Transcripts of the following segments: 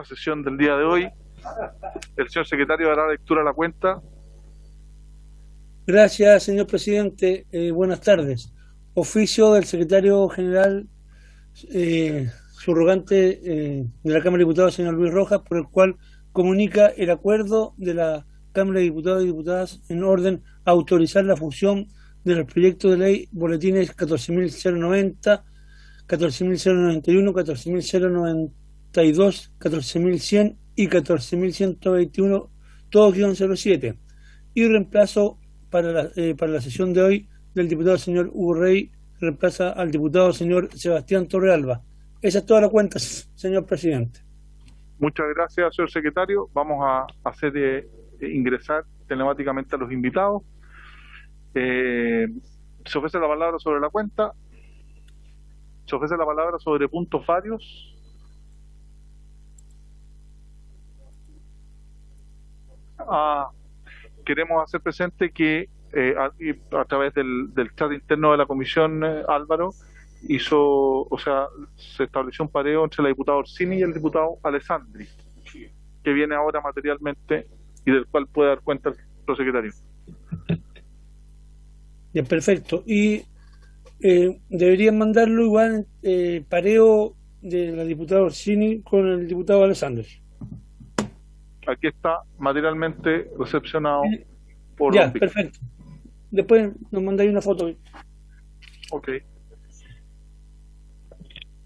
sesión del día de hoy. El señor secretario dará lectura a la cuenta. Gracias, señor presidente. Buenas tardes. Oficio del secretario general subrogante de la Cámara de Diputados, señor Luis Rojas, por el cual comunica el acuerdo de la Cámara de Diputados y Diputadas en orden a autorizar la fusión de los proyectos de ley boletines 14.090, 14.091, 14.092, 14.100 y 14.121, todo -07, y reemplazo para la sesión de hoy del diputado señor Hugo Rey, reemplaza al diputado señor Sebastián Torrealba. Esa es toda la cuenta, señor presidente. Muchas gracias, señor secretario. Vamos a hacer ingresar telemáticamente a los invitados. Se ofrece la palabra sobre la cuenta. Se ofrece la palabra sobre puntos varios. Queremos hacer presente que a través del chat interno de la comisión, Álvaro se estableció un pareo entre la diputada Orsini y el diputado Alessandri, que viene ahora materialmente y del cual puede dar cuenta el prosecretario. Bien, perfecto. Y deberían mandarlo igual pareo de la diputada Orsini con el diputado Alessandri. Aquí está materialmente recepcionado por ya, perfecto. Después nos mandáis una foto. Ok.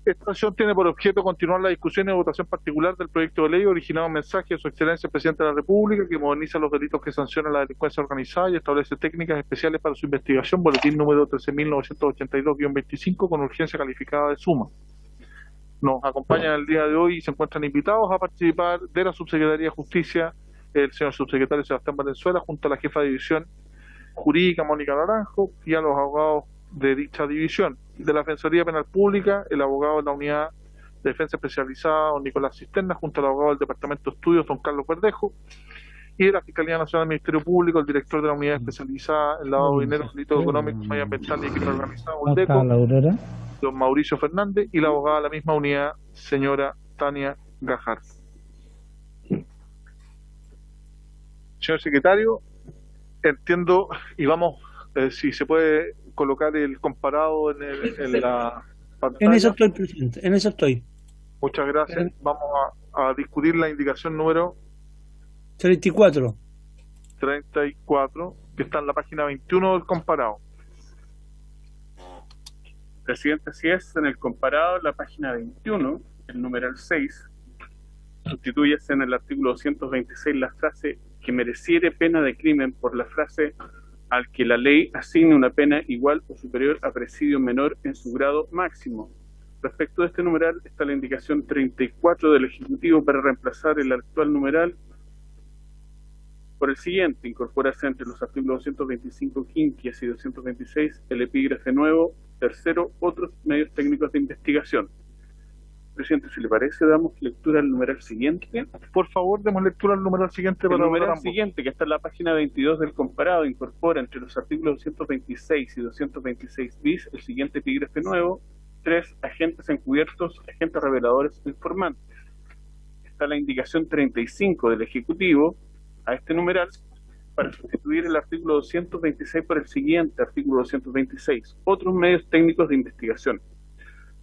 Esta sesión tiene por objeto continuar la discusión y votación particular del proyecto de ley originado en mensaje de Su Excelencia el Presidente de la República, que moderniza los delitos que sancionan la delincuencia organizada y establece técnicas especiales para su investigación, boletín número 13.982-25, con urgencia calificada de suma. Nos acompañan el día de hoy y se encuentran invitados a participar de la Subsecretaría de Justicia, el señor Subsecretario Sebastián Valenzuela, junto a la Jefa de División Jurídica, Mónica Naranjo, y a los abogados de dicha división. De la Defensoría Penal Pública, el abogado de la Unidad de Defensa Especializada, don Nicolás Cisterna, junto al abogado del Departamento de Estudios, don Carlos Verdejo, y de la Fiscalía Nacional del Ministerio Público, el director de la Unidad Especializada en Lavado de Dinero, Delito Económico, Medioambiental y Crimen Organizado, ULDECO, don Mauricio Fernández, y la abogada de la misma unidad, señora Tania Gajar. Señor secretario, entiendo, y vamos, si se puede colocar el comparado en la pantalla. En eso estoy, presidente, en eso estoy. Muchas gracias. Vamos a discutir la indicación número 34, que está en la página 21 del comparado. Presidente, así es, en el comparado, en la página 21, el numeral 6, sustituyese en el artículo 226 la frase que mereciere pena de crimen por la frase al que la ley asigne una pena igual o superior a presidio menor en su grado máximo. Respecto de este numeral está la indicación 34 del Ejecutivo para reemplazar el actual numeral por el siguiente: incorporarse entre los artículos 225 quinquies y 226 el epígrafe nuevo, tercero, otros medios técnicos de investigación. Presidente, si le parece, damos lectura al numeral siguiente. Por favor, demos lectura al numeral siguiente. El numeral siguiente, que está en la página 22 del comparado, incorpora entre los artículos 226 y 226 bis el siguiente epígrafe nuevo: 3 agentes encubiertos, agentes reveladores o informantes. Está la indicación 35 del Ejecutivo a este numeral para sustituir el artículo 226 por el siguiente artículo 226, otros medios técnicos de investigación.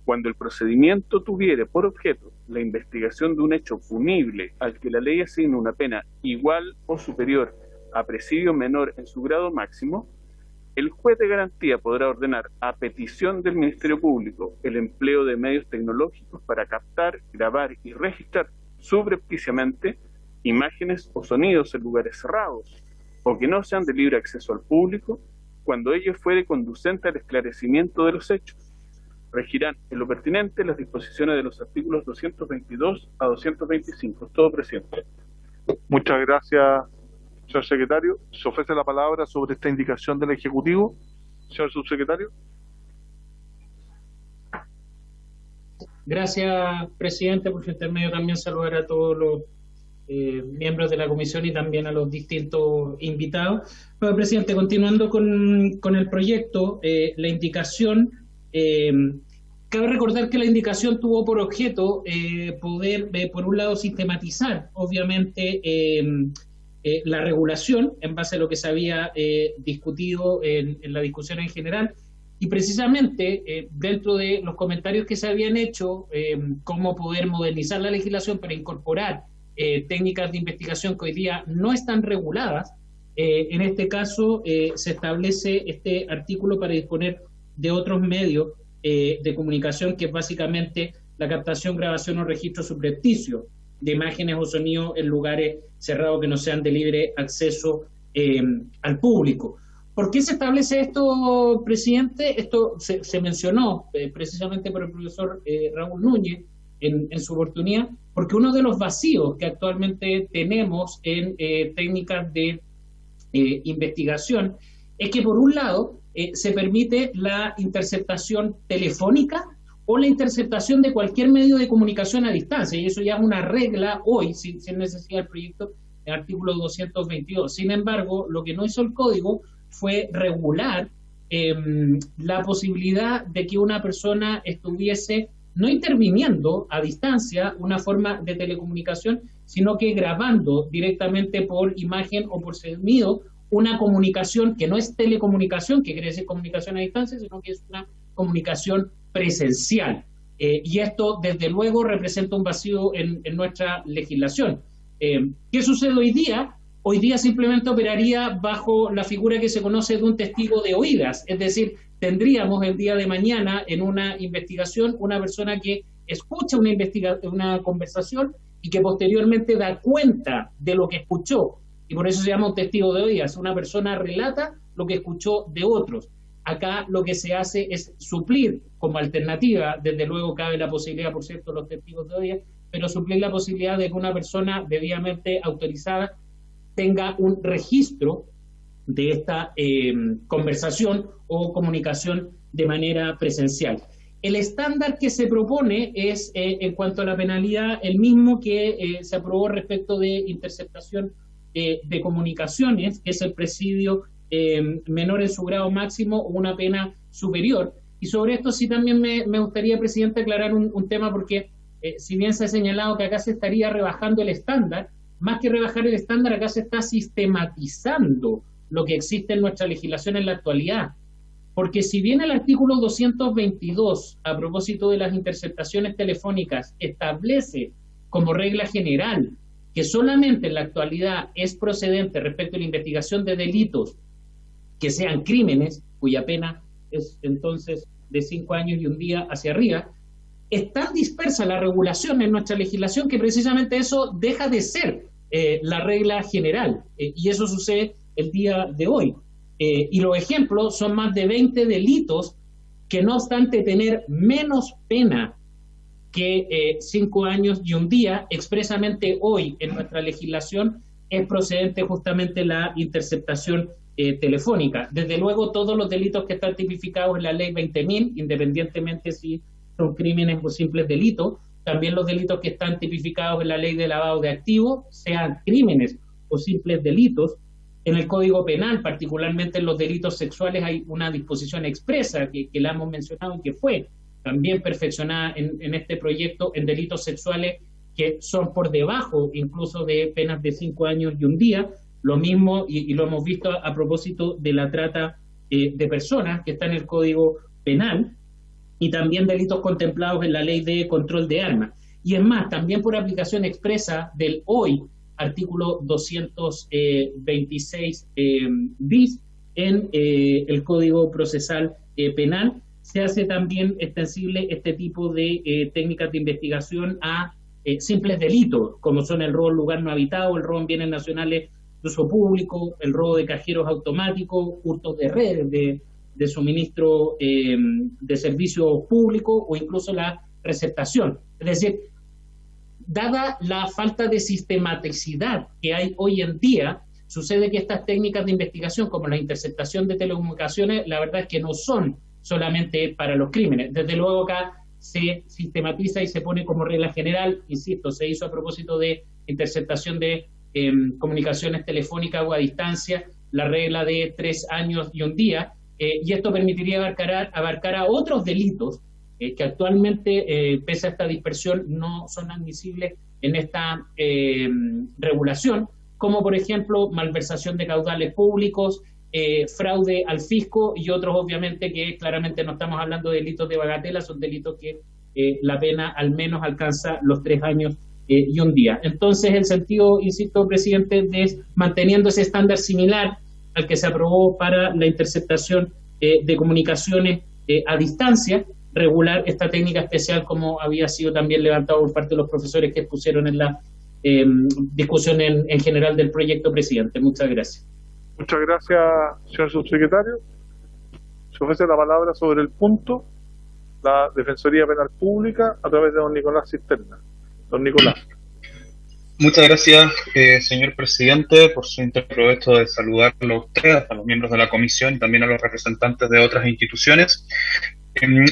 Cuando el procedimiento tuviere por objeto la investigación de un hecho punible al que la ley asigne una pena igual o superior a presidio menor en su grado máximo, el juez de garantía podrá ordenar, a petición del Ministerio Público, el empleo de medios tecnológicos para captar, grabar y registrar subrepticiamente imágenes o sonidos en lugares cerrados o que no sean de libre acceso al público, cuando ello fuere conducente al esclarecimiento de los hechos. Regirán en lo pertinente las disposiciones de los artículos 222 a 225. Todo, presidente. Muchas gracias, señor secretario. Se ofrece la palabra sobre esta indicación del Ejecutivo. Señor subsecretario. Gracias, presidente. Por su intermedio también saludar a todos los miembros de la comisión y también a los distintos invitados. Bueno, presidente, continuando con el proyecto, la indicación Cabe recordar que la indicación tuvo por objeto poder, por un lado, sistematizar, obviamente, la regulación en base a lo que se había discutido en la discusión en general, y precisamente dentro de los comentarios que se habían hecho, cómo poder modernizar la legislación para incorporar técnicas de investigación que hoy día no están reguladas. En este caso se establece este artículo para disponer de otros medios de comunicación, que es básicamente la captación, grabación o registro subrepticio de imágenes o sonidos en lugares cerrados que no sean de libre acceso al público. ¿Por qué se establece esto, presidente? Esto se mencionó precisamente por el profesor Raúl Núñez en su oportunidad, porque uno de los vacíos que actualmente tenemos en técnicas de investigación es que, por un lado, se permite la interceptación telefónica o la interceptación de cualquier medio de comunicación a distancia, y eso ya es una regla hoy, sin necesidad del proyecto, en el artículo 222. Sin embargo, lo que no hizo el código fue regular la posibilidad de que una persona estuviese no interviniendo a distancia una forma de telecomunicación, sino que grabando directamente por imagen o por sonido una comunicación que no es telecomunicación, que quiere decir comunicación a distancia, sino que es una comunicación presencial. Y esto, desde luego, representa un vacío en nuestra legislación. ¿Qué sucede hoy día? Hoy día simplemente operaría bajo la figura que se conoce de un testigo de oídas, es decir, tendríamos el día de mañana en una investigación una persona que escucha una conversación y que posteriormente da cuenta de lo que escuchó, y por eso se llama un testigo de oídas. Una persona relata lo que escuchó de otros. Acá lo que se hace es suplir como alternativa, desde luego cabe la posibilidad, por cierto, los testigos de oídas, pero suplir la posibilidad de que una persona debidamente autorizada tenga un registro de esta conversación o comunicación de manera presencial. El estándar que se propone es, en cuanto a la penalidad, el mismo que se aprobó respecto de interceptación de comunicaciones, que es el presidio menor en su grado máximo o una pena superior. Y sobre esto sí también me gustaría, presidente, aclarar un tema, porque si bien se ha señalado que acá se estaría rebajando el estándar, más que rebajar el estándar, acá se está sistematizando lo que existe en nuestra legislación en la actualidad. Porque si bien el artículo 222, a propósito de las interceptaciones telefónicas, establece como regla general que solamente en la actualidad es procedente respecto a la investigación de delitos que sean crímenes, cuya pena es entonces de 5 años y 1 día hacia arriba, es tan dispersa la regulación en nuestra legislación que precisamente eso deja de ser la regla general, y eso sucede el día de hoy. Y los ejemplos son más de 20 delitos que, no obstante tener menos pena que 5 años y 1 día, expresamente hoy en nuestra legislación es procedente justamente la interceptación telefónica. Desde luego, todos los delitos que están tipificados en la ley 20.000, independientemente si son crímenes o simples delitos, también los delitos que están tipificados en la ley de lavado de activos, sean crímenes o simples delitos. En el Código Penal, particularmente en los delitos sexuales, hay una disposición expresa que la hemos mencionado y que fue también perfeccionada en este proyecto en delitos sexuales que son por debajo incluso de penas de 5 años y 1 día. Lo mismo, y lo hemos visto a propósito de la trata de personas, que está en el Código Penal, y también delitos contemplados en la Ley de Control de Armas. Y es más, también por aplicación expresa del hoy artículo 226 bis en el Código Procesal Penal, se hace también extensible este tipo de técnicas de investigación a simples delitos, como son el robo en lugar no habitado, el robo en bienes nacionales de uso público, el robo de cajeros automáticos, hurtos de redes de suministro de servicios públicos, o incluso la receptación. Es decir, dada la falta de sistematicidad que hay hoy en día, sucede que estas técnicas de investigación, como la interceptación de telecomunicaciones, la verdad es que no son solamente para los crímenes. Desde luego acá se sistematiza y se pone como regla general, insisto, se hizo a propósito de interceptación de comunicaciones telefónicas o a distancia, la regla de 3 años y 1 día, y esto permitiría abarcar a otros delitos que actualmente, pese a esta dispersión, no son admisibles en esta regulación, como por ejemplo malversación de caudales públicos, fraude al fisco y otros obviamente que claramente no estamos hablando de delitos de bagatela, son delitos que la pena al menos alcanza los 3 años y un día. Entonces el sentido, insisto, presidente, es manteniendo ese estándar similar al que se aprobó para la interceptación de comunicaciones a distancia, regular esta técnica especial como había sido también levantado por parte de los profesores que expusieron en la discusión en general del proyecto, presidente. Muchas gracias. Muchas gracias, señor subsecretario. Se ofrece la palabra sobre el punto la Defensoría Penal Pública a través de don Nicolás Cisterna. Don Nicolás. Muchas gracias, señor presidente, por su interprovecho de saludarlo a usted, a los miembros de la comisión y también a los representantes de otras instituciones.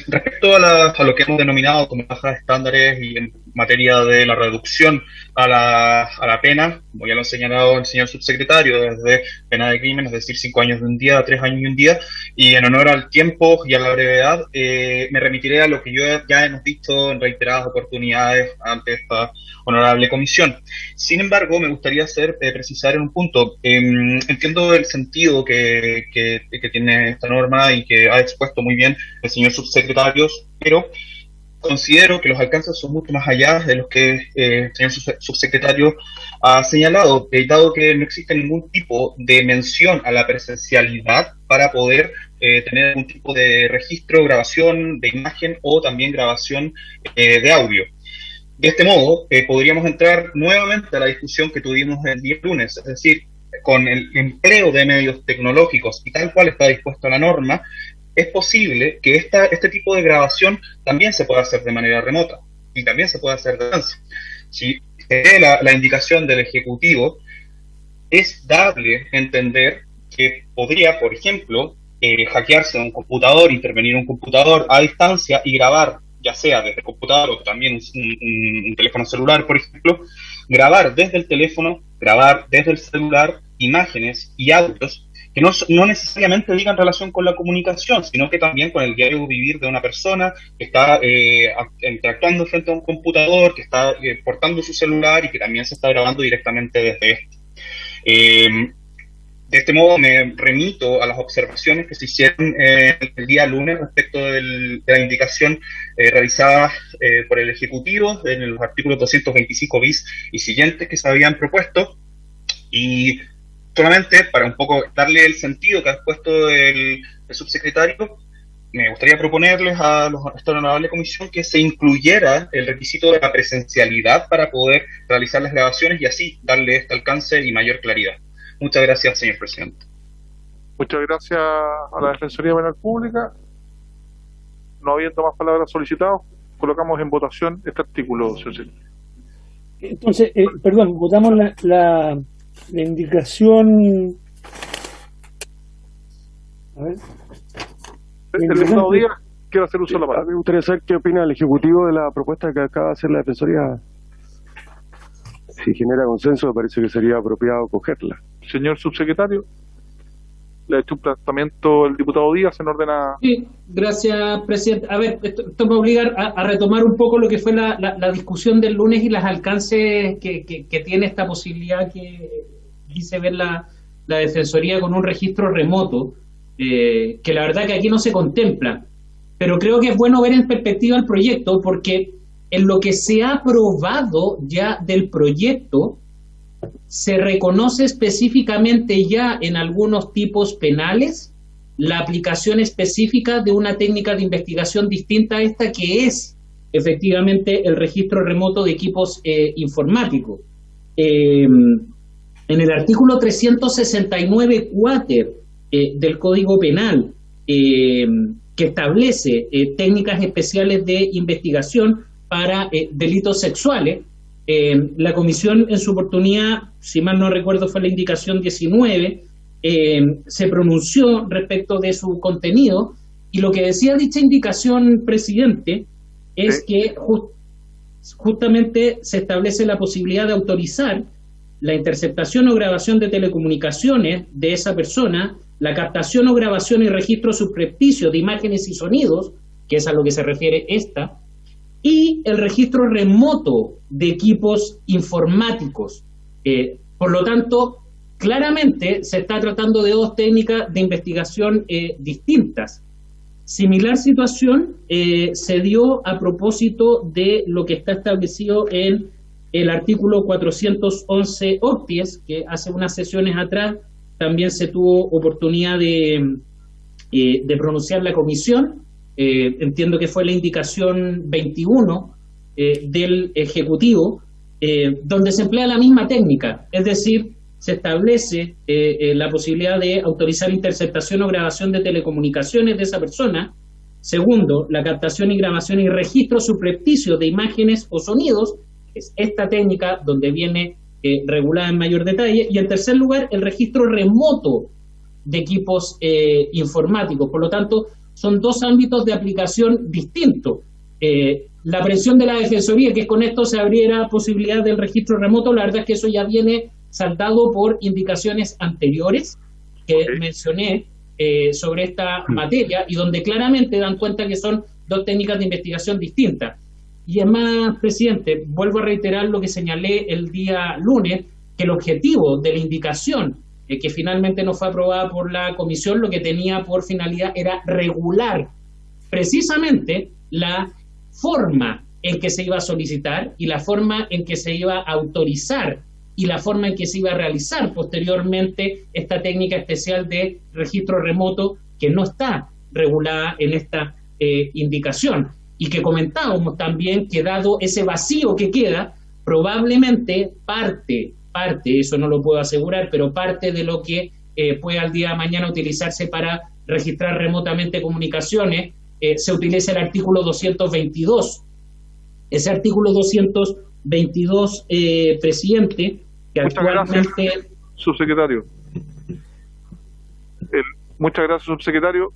Respecto a lo que hemos denominado como bajas estándares y en materia de la reducción a la pena, como ya lo ha señalado el señor subsecretario, desde pena de crimen, es decir, 5 años de un día a 3 años y un día, y en honor al tiempo y a la brevedad, me remitiré a lo que ya hemos dicho en reiteradas oportunidades ante esta honorable comisión. Sin embargo, me gustaría precisar en un punto. Entiendo el sentido que tiene esta norma y que ha expuesto muy bien el señor subsecretario, pero considero que los alcances son mucho más allá de los que el señor subsecretario ha señalado, dado que no existe ningún tipo de mención a la presencialidad para poder tener algún tipo de registro, grabación de imagen o también grabación de audio. De este modo, podríamos entrar nuevamente a la discusión que tuvimos el día lunes, es decir, con el empleo de medios tecnológicos y tal cual está dispuesta la norma, es posible que este tipo de grabación también se pueda hacer de manera remota y también se pueda hacer de distancia. Si se ve la indicación del Ejecutivo, es dable entender que podría, por ejemplo, hackearse un computador, intervenir un computador a distancia y grabar, ya sea desde el computador o también un teléfono celular, por ejemplo, grabar desde el teléfono, grabar desde el celular imágenes y audios que no necesariamente digan relación con la comunicación, sino que también con el diario vivir de una persona que está interactuando frente a un computador, que está portando su celular y que también se está grabando directamente desde este. De este modo me remito a las observaciones que se hicieron el día lunes respecto de la indicación realizada por el Ejecutivo en los artículos 225 bis y siguientes que se habían propuesto, y solamente para un poco darle el sentido que ha expuesto el subsecretario, me gustaría proponerles a esta honorable comisión que se incluyera el requisito de la presencialidad para poder realizar las grabaciones y así darle este alcance y mayor claridad. Muchas gracias, señor presidente. Muchas gracias a la Defensoría Penal Pública. No habiendo más palabras solicitadas, colocamos en votación este artículo, señor secretario. Entonces, perdón, votamos la indicación. A ver. El diputado Díaz quiere hacer uso de la palabra. Me gustaría saber qué opina el Ejecutivo de la propuesta que acaba de hacer la Defensoría. Si genera consenso, me parece que sería apropiado cogerla. Señor subsecretario, le ha hecho un planteamiento el diputado Díaz en orden a... Sí, gracias, presidente. A ver, esto me va a obligar a retomar un poco lo que fue la discusión del lunes y los alcances que tiene esta posibilidad que dice ver la Defensoría con un registro remoto, que la verdad que aquí no se contempla. Pero creo que es bueno ver en perspectiva el proyecto, porque en lo que se ha aprobado ya del proyecto, se reconoce específicamente ya en algunos tipos penales la aplicación específica de una técnica de investigación distinta a esta, que es efectivamente el registro remoto de equipos informáticos. En el artículo 369 cuáter del Código Penal, que establece técnicas especiales de investigación para delitos sexuales, la comisión en su oportunidad, si mal no recuerdo fue la indicación 19, se pronunció respecto de su contenido, y lo que decía dicha indicación, presidente, es que justamente se establece la posibilidad de autorizar la interceptación o grabación de telecomunicaciones de esa persona, la captación o grabación y registro subrepticio de imágenes y sonidos que es a lo que se refiere esta, y el registro remoto de equipos informáticos. Por lo tanto, claramente se está tratando de dos técnicas de investigación distintas. Similar situación se dio a propósito de lo que está establecido en el artículo 411 Octies, que hace unas sesiones atrás también se tuvo oportunidad de pronunciar la comisión. Entiendo que fue la indicación 21 del Ejecutivo, donde se emplea la misma técnica, es decir, se establece la posibilidad de autorizar interceptación o grabación de telecomunicaciones de esa persona. Segundo, la captación y grabación y registro subrepticio de imágenes o sonidos, es esta técnica donde viene regulada en mayor detalle. Y en tercer lugar, el registro remoto de equipos informáticos. Por lo tanto, son dos ámbitos de aplicación distintos. La presión de la Defensoría, que con esto se abriera posibilidad del registro remoto, la verdad es que eso ya viene saltado por indicaciones anteriores que mencioné sobre esta materia, y donde claramente dan cuenta que son dos técnicas de investigación distintas. Y es más, presidente, vuelvo a reiterar lo que señalé el día lunes, que el objetivo de la indicación que finalmente no fue aprobada por la comisión, lo que tenía por finalidad era regular precisamente la forma en que se iba a solicitar y la forma en que se iba a autorizar y la forma en que se iba a realizar posteriormente esta técnica especial de registro remoto, que no está regulada en esta indicación, y que comentábamos también que dado ese vacío que queda, probablemente parte, eso no lo puedo asegurar, pero parte de lo que puede al día de mañana utilizarse para registrar remotamente comunicaciones, se utiliza el artículo 222. Ese artículo 222, presidente, que muchas actualmente... gracias, subsecretario. Muchas gracias, subsecretario.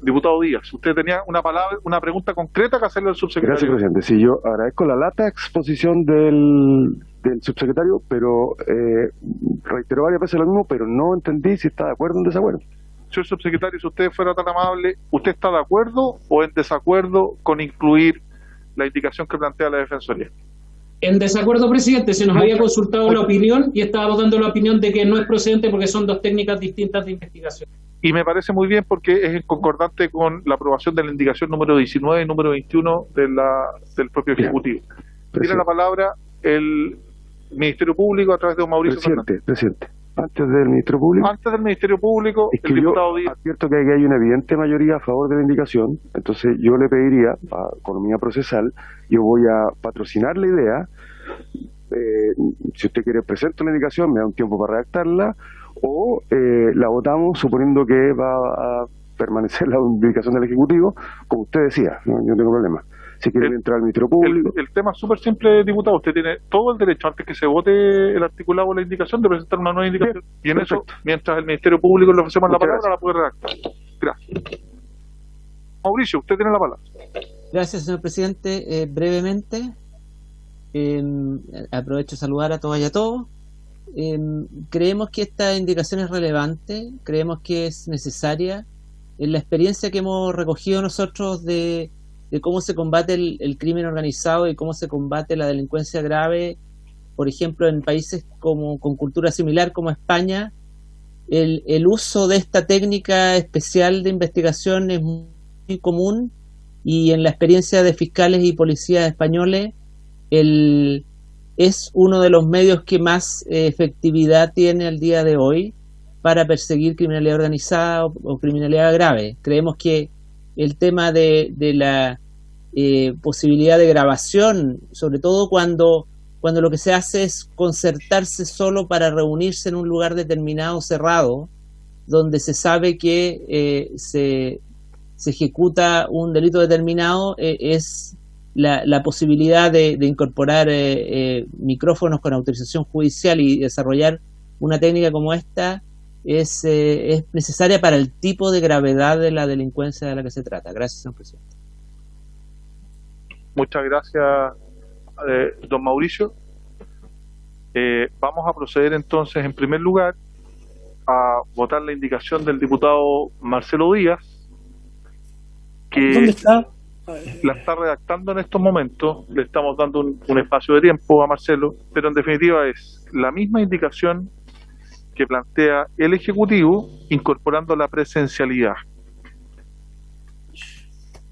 Diputado Díaz, usted tenía una pregunta concreta que hacerle al subsecretario. Gracias, presidente. Sí, yo agradezco la lata exposición del subsecretario, pero reiteró varias veces lo mismo, pero no entendí si está de acuerdo o en desacuerdo. Señor subsecretario, si usted fuera tan amable, ¿usted está de acuerdo o en desacuerdo con incluir la indicación que plantea la Defensoría? En desacuerdo, presidente, se nos había consultado la opinión y estábamos dando la opinión de que no es procedente porque son dos técnicas distintas de investigación. Y me parece muy bien porque es concordante con la aprobación de la indicación número 19 y número 21 del propio Ejecutivo. Tiene la palabra el Ministerio Público a través de don Mauricio Fernández. Presidente, antes del Ministerio Público. Antes del Ministerio Público, es que el diputado Díaz. Advierto que hay una evidente mayoría a favor de la indicación, entonces yo le pediría a Economía Procesal, yo voy a patrocinar la idea. Si usted quiere presento la indicación, me da un tiempo para redactarla, o la votamos suponiendo que va a permanecer la indicación del Ejecutivo, como usted decía, no tengo problema. Si quiere entrar al Ministerio Público. El tema es súper simple, diputado. Usted tiene todo el derecho, antes que se vote el articulado o la indicación, de presentar una nueva indicación. Bien, y en perfecto. Eso, mientras el Ministerio Público le ofrecemos la palabra, la puede redactar. Gracias. Mauricio, usted tiene la palabra. Gracias, señor presidente. Brevemente, aprovecho de saludar a todas y a todos. Creemos que esta indicación es relevante, creemos que es necesaria. En la experiencia que hemos recogido nosotros de cómo se combate el crimen organizado y cómo se combate la delincuencia grave, por ejemplo, en países con cultura similar como España, el uso de esta técnica especial de investigación es muy común, y en la experiencia de fiscales y policías españoles, es uno de los medios que más efectividad tiene al día de hoy para perseguir criminalidad organizada o criminalidad grave. Creemos que el tema de la posibilidad de grabación, sobre todo cuando lo que se hace es concertarse solo para reunirse en un lugar determinado, cerrado, donde se sabe que se ejecuta un delito determinado, es la posibilidad de incorporar micrófonos con autorización judicial y desarrollar una técnica como esta es necesaria para el tipo de gravedad de la delincuencia de la que se trata. Gracias, señor presidente. Muchas gracias, don Mauricio. Vamos a proceder entonces, en primer lugar, a votar la indicación del diputado Marcelo Díaz, que ¿Dónde está? la está redactando en estos momentos. Le estamos dando un espacio de tiempo a Marcelo, pero en definitiva es la misma indicación que plantea el Ejecutivo, incorporando la presencialidad.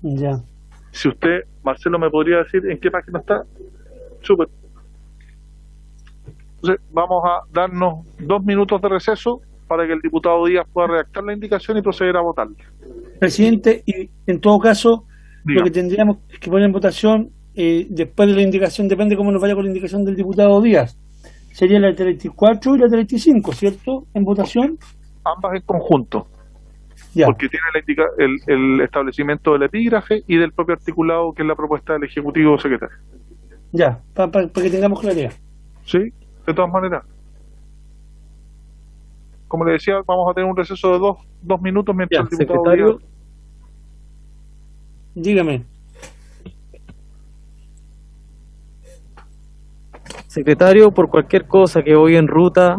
Ya. Si usted, Marcelo, me podría decir en qué página está. Súper. Entonces, vamos a darnos 2 minutos de receso para que el diputado Díaz pueda redactar la indicación y proceder a votar. Presidente, y en todo caso, Diga. lo que tendríamos que poner en votación, después de la indicación, depende cómo nos vaya con la indicación del diputado Díaz, sería la 34 y la 35, ¿cierto? En votación. Ambas en conjunto, Ya, porque tiene el establecimiento del epígrafe y del propio articulado que es la propuesta del Ejecutivo Secretario. ya, para que tengamos claridad. ¿Sí? De todas maneras. Como le decía, vamos a tener un receso de dos minutos mientras Ya, el diputado secretario. Díaz... Dígame. Secretario, por cualquier cosa que voy en ruta,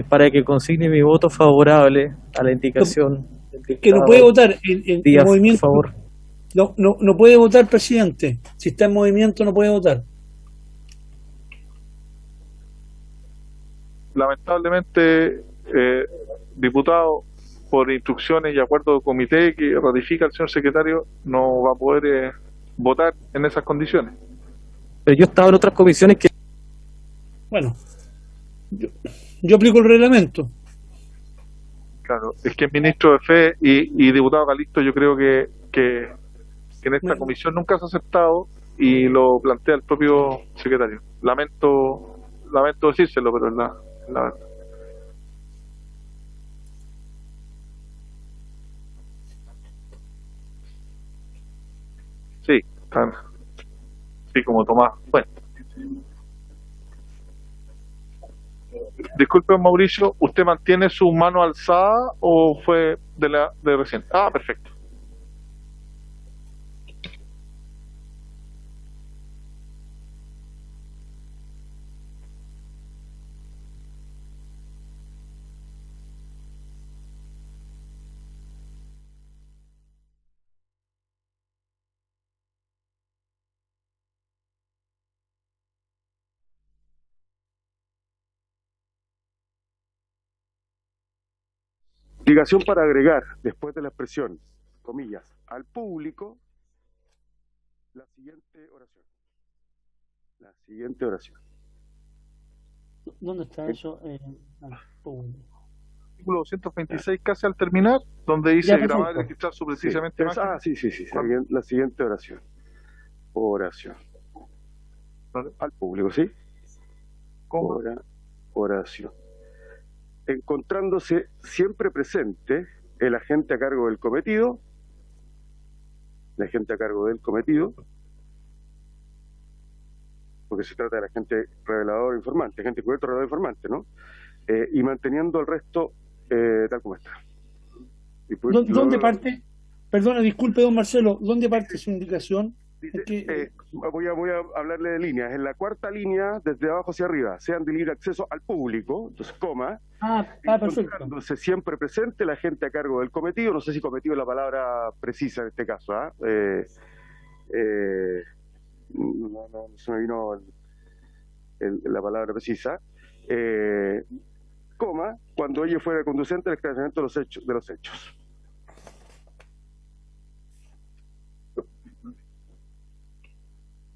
para que consigne mi voto favorable a la indicación del Que no diputado puede votar en Díaz, movimiento. por favor. No puede votar, presidente. Si está en movimiento, no puede votar. Lamentablemente, diputado, por instrucciones y acuerdo de comité que ratifica el señor secretario, no va a poder votar en esas condiciones. Pero yo estaba en otras comisiones que... Bueno, yo aplico el reglamento. Claro, es que es ministro de Fe y diputado Calixto, yo creo que en esta Bueno. comisión nunca se ha aceptado y lo plantea el propio secretario. Lamento decírselo, pero es la verdad. Sí, están. Sí, como Tomás. Bueno. Disculpe, Mauricio, ¿usted mantiene su mano alzada o fue de recién? Ah, perfecto. Indicación para agregar, después de la expresión, comillas, al público, la siguiente oración. La siguiente oración. ¿Dónde está eso? Artículo 226, casi al terminar, donde dice Ya, perfecto. grabar y registrar su precisamente imagen. Sí. La siguiente oración. Oración. ¿Vale? Al público, ¿sí? ¿Cómo? Oración. Encontrándose siempre presente el agente a cargo del cometido, porque se trata del agente revelador informante, agente cubierto revelador informante, ¿no? Y manteniendo el resto tal como está. Y pues, ¿Dónde parte? Perdona, disculpe, don Marcelo, ¿dónde parte su indicación? Dice, voy a hablarle de líneas. En la cuarta línea, desde abajo hacia arriba, sean de libre acceso al público, entonces coma, Perfecto. encontrándose siempre presente la gente a cargo del cometido. No sé si cometido es la palabra precisa en este caso, no se me vino la palabra precisa, coma, cuando ello fuera conducente al esclarecimiento de los hechos.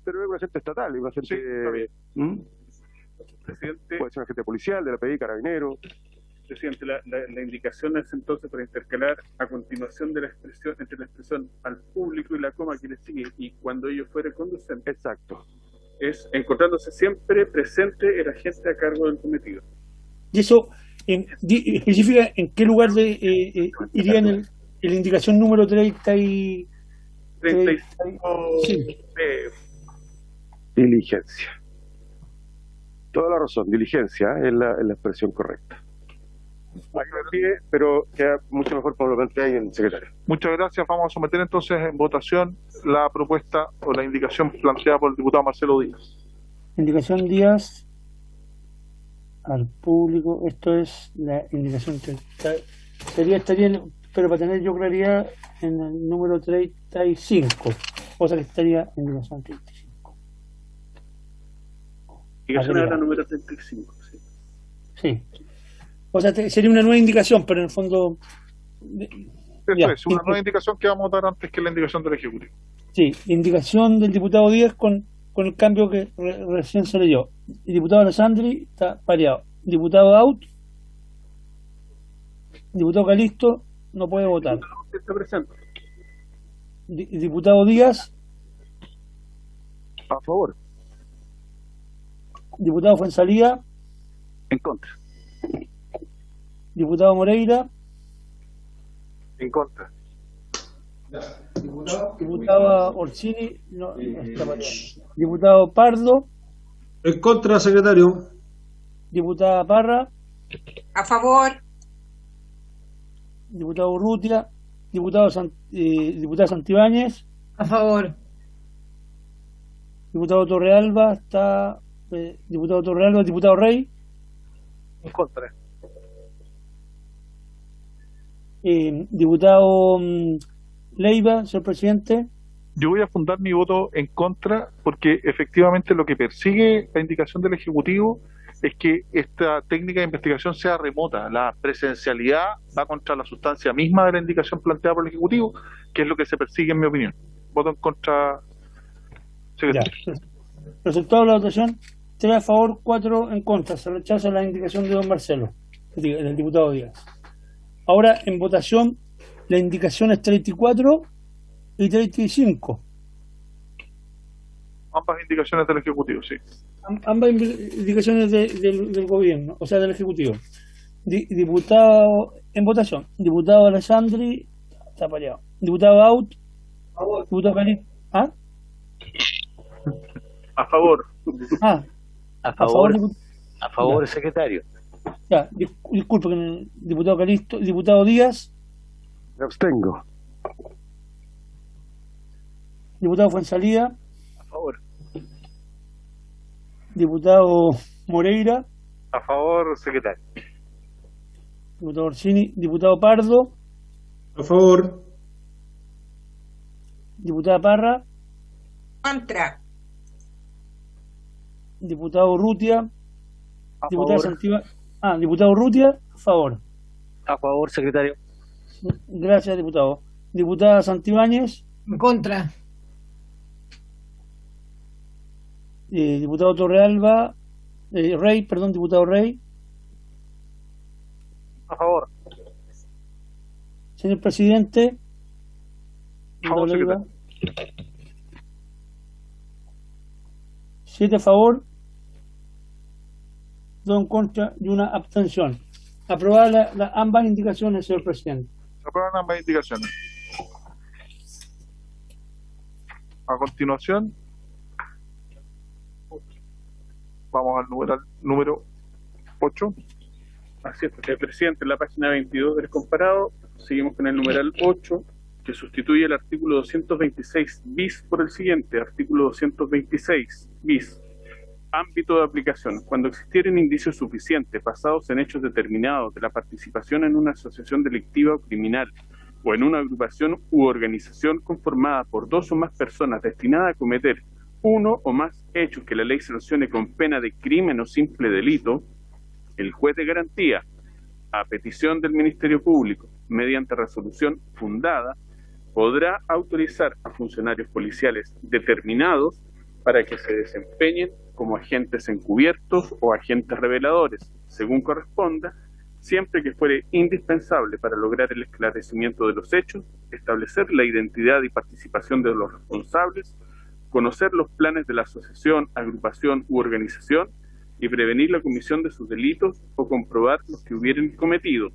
Pero es un agente estatal, es un agente... Sí, está bien. Presidente, Puede ser un agente policial, de la PDI, carabinero. presidente, la indicación es entonces para intercalar a continuación de la expresión, entre la expresión al público y la coma que le sigue, y cuando ello fuere conducente, Exacto. es encontrándose siempre presente el agente a cargo del cometido. ¿Y eso especifica en qué lugar iría en la indicación número 30 y... 35 Sí. Diligencia. Toda la razón, diligencia es la expresión correcta. Ahí me pide, pero queda mucho mejor por lo que plantea ahí en el secretario. Muchas gracias. Vamos a someter entonces en votación la propuesta o la indicación planteada por el diputado Marcelo Díaz. Indicación Díaz al público. Esto es la indicación que estaría, pero para tener yo claridad, en el número 35, o sea que estaría en el 35. Indicación era la número 35, sí. Sí. O sea, sería una nueva indicación, pero en el fondo... Eso es, una nueva indicación que vamos a dar antes que la indicación del Ejecutivo. Sí, indicación del diputado Díaz con el cambio que recién se leyó. El diputado Alessandri está pareado. Diputado Out, diputado Calisto no puede votar. Está presente. Diputado Díaz, A favor. diputado Fuenzalía, En contra. diputado Moreira, En contra. diputada Orsini, no está pareado. Diputado Pardo, En contra, secretario. diputada Parra, A favor. diputado Urrutia, diputada Santibáñez, A favor. diputado Torrealba, diputado Torrealba, diputado Rey, En contra. diputado Leiva, señor presidente. Yo voy a fundar mi voto en contra porque efectivamente lo que persigue la indicación del Ejecutivo es que esta técnica de investigación sea remota. La presencialidad va contra la sustancia misma de la indicación planteada por el Ejecutivo, que es lo que se persigue en mi opinión. Voto en contra, secretario. Ya. Resultado de la votación: 3 a favor, 4 en contra. Se rechaza la indicación de don Marcelo, del diputado Díaz. Ahora en votación la indicación es 34 y 35. Ambas indicaciones del Ejecutivo, sí. Ambas indicaciones del gobierno, o sea, del Ejecutivo. Diputado en votación: diputado Alessandri está pareado. Diputado Out, diputado Cali. ¿Ah? A favor. Ah, A favor, dipu- a favor, Ya. secretario. ya, disculpe, que el diputado Calisto, diputado Díaz, Me abstengo. diputado Fuenzalía, A favor. diputado Moreira, A favor, secretario. diputado Orsini, diputado Pardo, A favor. diputada Parra, Contra. diputado Urrutia, A diputada favor. diputado Urrutia, a favor. A favor, secretario. Gracias, diputado. Diputada Santibáñez, Contra. diputado Torrealba, diputado Rey. A favor. Señor presidente, A favor, diputado Leiva, secretario. 7 a favor, 2 en contra y una abstención. Aprobadas ambas indicaciones, señor presidente. Se aprueban ambas indicaciones. A continuación, vamos al número 8. Así es, porque presidente, en la página 22 del comparado, seguimos con el numeral 8, que sustituye el artículo 226 bis por el siguiente, artículo 226 bis. Ámbito de aplicación. Cuando existieren indicios suficientes basados en hechos determinados de la participación en una asociación delictiva o criminal o en una agrupación u organización conformada por 2 o más personas destinada a cometer uno o más hechos que la ley sancione con pena de crimen o simple delito, el juez de garantía, a petición del Ministerio Público, mediante resolución fundada, podrá autorizar a funcionarios policiales determinados para que se desempeñen como agentes encubiertos o agentes reveladores, según corresponda, siempre que fuere indispensable para lograr el esclarecimiento de los hechos, establecer la identidad y participación de los responsables, conocer los planes de la asociación, agrupación u organización y prevenir la comisión de sus delitos o comprobar los que hubieran cometido.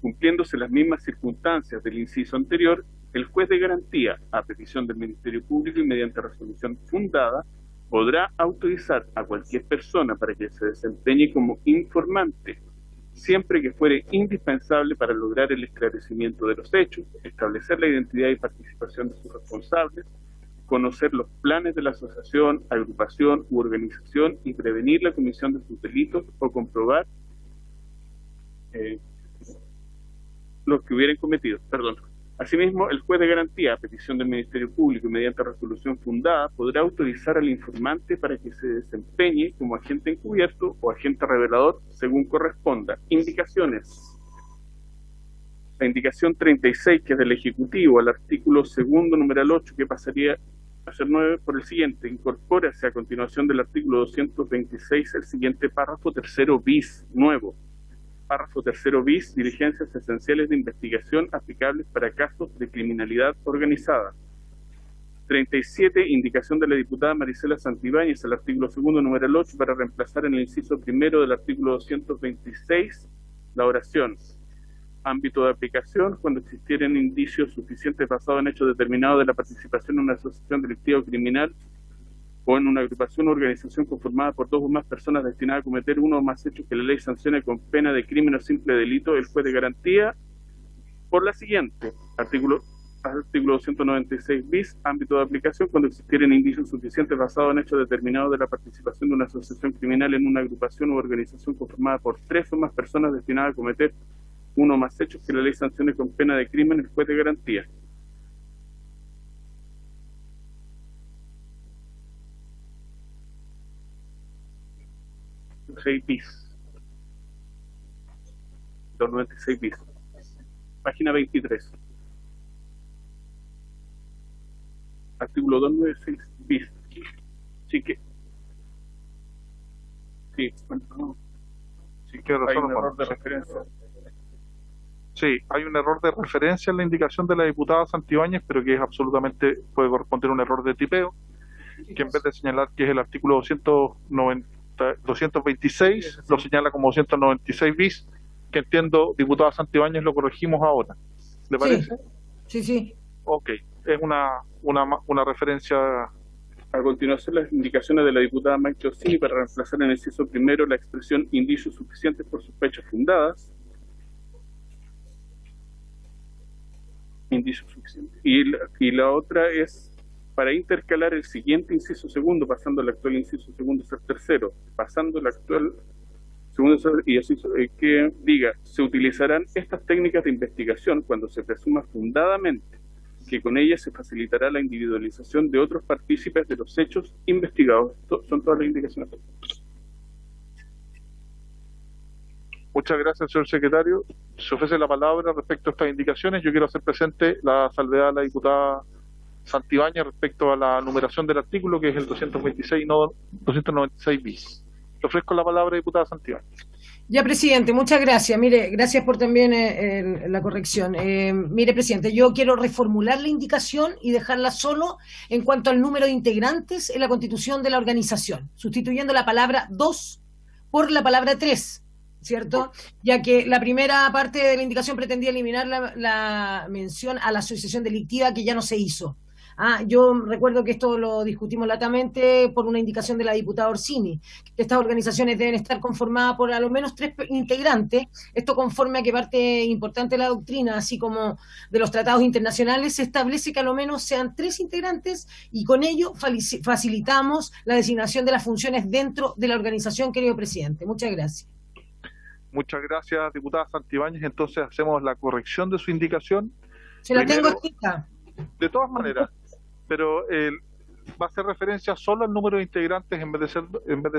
Cumpliéndose las mismas circunstancias del inciso anterior, el juez de garantía, a petición del Ministerio Público y mediante resolución fundada, podrá autorizar a cualquier persona para que se desempeñe como informante, siempre que fuere indispensable para lograr el esclarecimiento de los hechos, establecer la identidad y participación de sus responsables, conocer los planes de la asociación, agrupación u organización y prevenir la comisión de sus delitos o comprobar los que hubieran cometido. Perdón. Asimismo, el juez de garantía, a petición del Ministerio Público y mediante resolución fundada, podrá autorizar al informante para que se desempeñe como agente encubierto o agente revelador según corresponda. Indicaciones. La indicación 36, que es del Ejecutivo, al artículo segundo, numeral 8, que pasaría a ser 9 por el siguiente. Incorpórase a continuación del artículo 226 el siguiente párrafo tercero bis, nuevo. Párrafo tercero bis, diligencias esenciales de investigación aplicables para casos de criminalidad organizada. 37, indicación de la diputada Marisela Santibáñez al artículo segundo, numeral 8, para reemplazar en el inciso primero del artículo 226 la oración. Ámbito de aplicación, cuando existieran indicios suficientes basados en hechos determinados de la participación en una asociación delictiva o criminal o en una agrupación o organización conformada por dos o más personas destinadas a cometer uno o más hechos que la ley sancione con pena de crimen o simple delito, el juez de garantía, por la siguiente, artículo 296 bis, ámbito de aplicación, cuando existieran indicios suficientes basados en hechos determinados de la participación de una asociación criminal en una agrupación u organización conformada por tres o más personas destinadas a cometer uno o más hechos que la ley sancione con pena de crimen, el juez de garantía. bis. 296 bis. Página 23. Artículo 296 bis. Sí que... Sí, bueno, no. Sí, que Hay razón, un error de sí. referencia. Sí, hay un error de referencia en la indicación de la diputada Santibáñez, pero que es absolutamente, puede corresponder a un error de tipeo, que en vez de señalar que es el artículo 226, lo señala como 296 bis, que entiendo, diputada Santibáñez, lo corregimos ahora. ¿Le parece? Sí, sí. Ok, es una referencia. A continuación, las indicaciones de la diputada Mike Orsini para reemplazar en el inciso primero la expresión indicios suficientes por sospechas fundadas. Indicios suficientes. Y la otra es para intercalar el siguiente inciso segundo, pasando el actual inciso segundo a ser tercero, pasando el actual segundo y así que diga, se utilizarán estas técnicas de investigación cuando se presuma fundadamente que con ellas se facilitará la individualización de otros partícipes de los hechos investigados. Son todas las indicaciones. Muchas gracias, señor secretario. Se ofrece la palabra respecto a estas indicaciones. Yo quiero hacer presente la salvedad de la diputada Santibáñez respecto a la numeración del artículo, que es el 226 y no 296 bis. Le ofrezco la palabra, diputada Santibáñez. Ya, presidente, muchas gracias. Mire, gracias por también la corrección. Mire, presidente, yo quiero reformular la indicación y dejarla solo en cuanto al número de integrantes en la constitución de la organización, sustituyendo la palabra 2 por la palabra 3. ¿Cierto? Ya que la primera parte de la indicación pretendía eliminar la mención a la asociación delictiva, que ya no se hizo. Yo recuerdo que esto lo discutimos latamente por una indicación de la diputada Orsini, que estas organizaciones deben estar conformadas por a lo menos 3 integrantes, esto conforme a que parte importante de la doctrina, así como de los tratados internacionales, se establece que a lo menos sean 3 integrantes y con ello facilitamos la designación de las funciones dentro de la organización, querido presidente. Muchas gracias. Muchas gracias, diputada Santibáñez. Entonces hacemos la corrección de su indicación. Se la Primero, tengo escrita. De todas maneras, pero va a hacer referencia solo al número de integrantes en vez de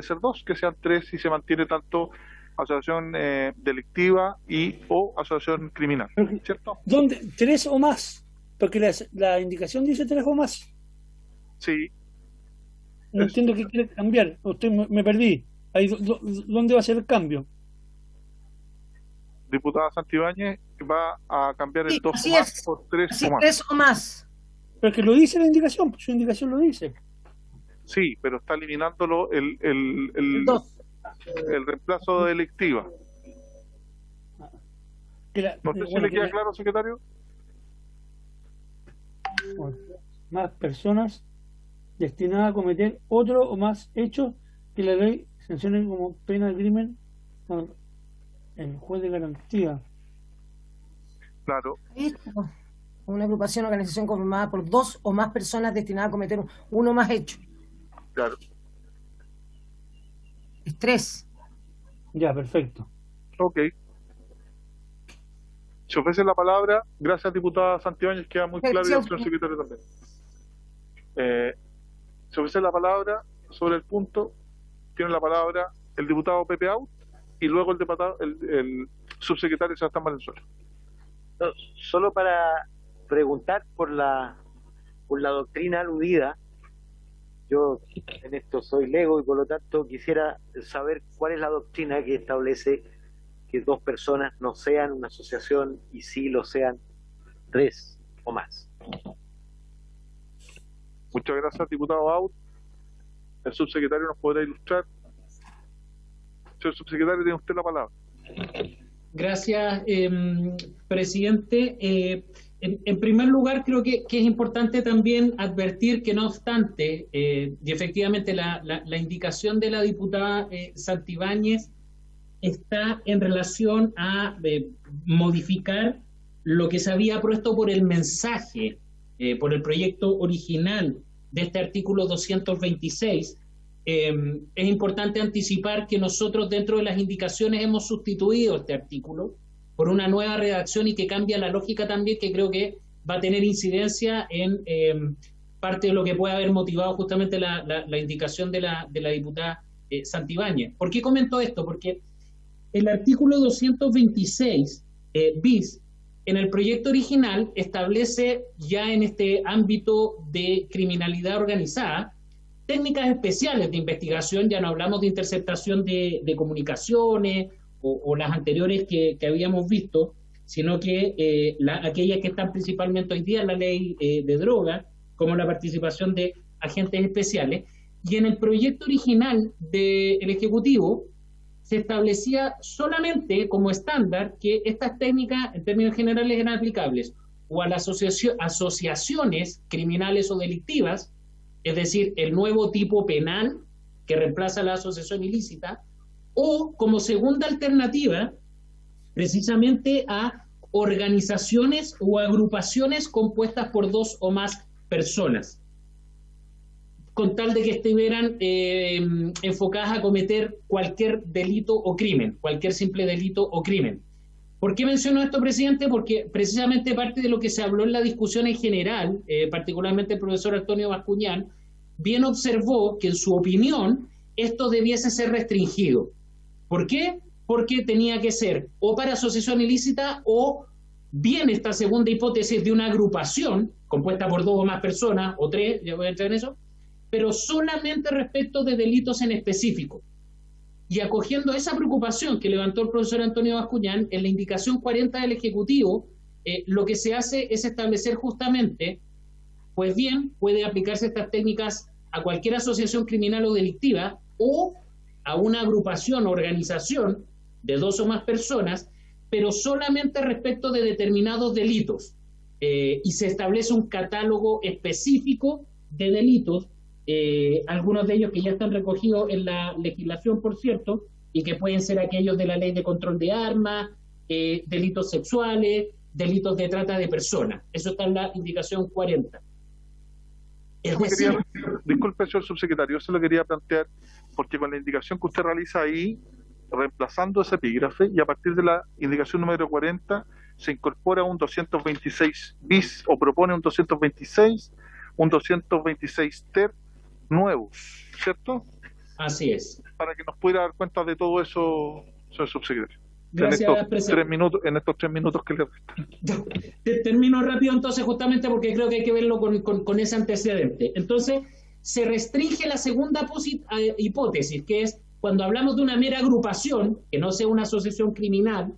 ser 2, que sean 3 y se mantiene tanto asociación delictiva y o asociación criminal, ¿cierto? ¿Dónde? 3 o más, porque la indicación dice 3 o más. Sí. No entiendo qué quiere cambiar. Me perdí. Ahí, ¿dónde va a ser el cambio? Diputada Santibáñez va a cambiar el 2 así o más es. por 3 Así, o más. 3 o más. Pero que lo dice la indicación, pues su indicación lo dice. Sí, pero está eliminándolo el reemplazo de delictiva. No sé si le queda claro, secretario. Más personas destinadas a cometer otro o más hechos que la ley sancione como pena de crimen con el juez de garantía. Claro. Una agrupación o organización conformada por 2 o más personas destinadas a cometer uno o más hechos. Claro. Es 3. Ya, perfecto. Ok. Se ofrece la palabra, gracias diputada Santibáñez, queda muy claro, y al señor secretario también. Se ofrece la palabra sobre el punto, tiene la palabra el diputado Pepe Out y luego el subsecretario Sebastián Valenzuela. No, solo para preguntar por la doctrina aludida. Yo en esto soy lego y por lo tanto quisiera saber cuál es la doctrina que establece que dos personas no sean una asociación y sí lo sean tres o más. Muchas gracias, diputado Out. El subsecretario nos podrá ilustrar. Señor subsecretario, tiene usted la palabra. Gracias, presidente. En primer lugar, creo que es importante también advertir que, no obstante, y efectivamente la indicación de la diputada Santibáñez está en relación a modificar lo que se había puesto por el mensaje, por el proyecto original de este artículo 226. Es importante anticipar que nosotros dentro de las indicaciones hemos sustituido este artículo por una nueva redacción y que cambia la lógica también, que creo que va a tener incidencia en parte de lo que puede haber motivado justamente la indicación de la diputada Santibáñez. ¿Por qué comento esto? Porque el artículo 226 bis en el proyecto original establece ya en este ámbito de criminalidad organizada técnicas especiales de investigación. Ya no hablamos de interceptación de comunicaciones o las anteriores que habíamos visto, sino que aquellas que están principalmente hoy día en la ley de droga, como la participación de agentes especiales. Y en el proyecto original del Ejecutivo se establecía solamente como estándar que estas técnicas, en términos generales, eran aplicables o a las asociaciones criminales o delictivas, es decir, el nuevo tipo penal que reemplaza la asociación ilícita, o como segunda alternativa, precisamente a organizaciones o agrupaciones compuestas por dos o más personas, con tal de que estuvieran enfocadas a cometer cualquier delito o crimen, cualquier simple delito o crimen. ¿Por qué menciono esto, presidente? Porque precisamente parte de lo que se habló en la discusión en general, particularmente el profesor Antonio Bascuñán, bien observó que en su opinión esto debiese ser restringido. ¿Por qué? Porque tenía que ser o para asociación ilícita o bien esta segunda hipótesis de una agrupación compuesta por dos o más personas, o tres, ya voy a entrar en eso, pero solamente respecto de delitos en específico. Y acogiendo esa preocupación que levantó el profesor Antonio Bascuñán, en la indicación 40 del Ejecutivo, lo que se hace es establecer justamente, pues bien, puede aplicarse estas técnicas a cualquier asociación criminal o delictiva o a una agrupación o organización de dos o más personas, pero solamente respecto de determinados delitos. Y se establece un catálogo específico de delitos, algunos de ellos que ya están recogidos en la legislación, por cierto, y que pueden ser aquellos de la ley de control de armas, delitos sexuales, delitos de trata de personas. Eso está en la indicación 40. Es decir, disculpe, señor subsecretario, yo se lo quería plantear porque con la indicación que usted realiza ahí, reemplazando ese epígrafe, y a partir de la indicación número 40 se incorpora un 226 bis, o propone un 226 ter nuevos, ¿cierto? Así es. Para que nos pueda dar cuenta de todo eso, señor subsecretario. Gracias, presidente. En estos 3 minutos que le restan. Termino rápido entonces, justamente porque creo que hay que verlo con ese antecedente. Entonces, se restringe la segunda hipótesis, que es cuando hablamos de una mera agrupación, que no sea una asociación criminal,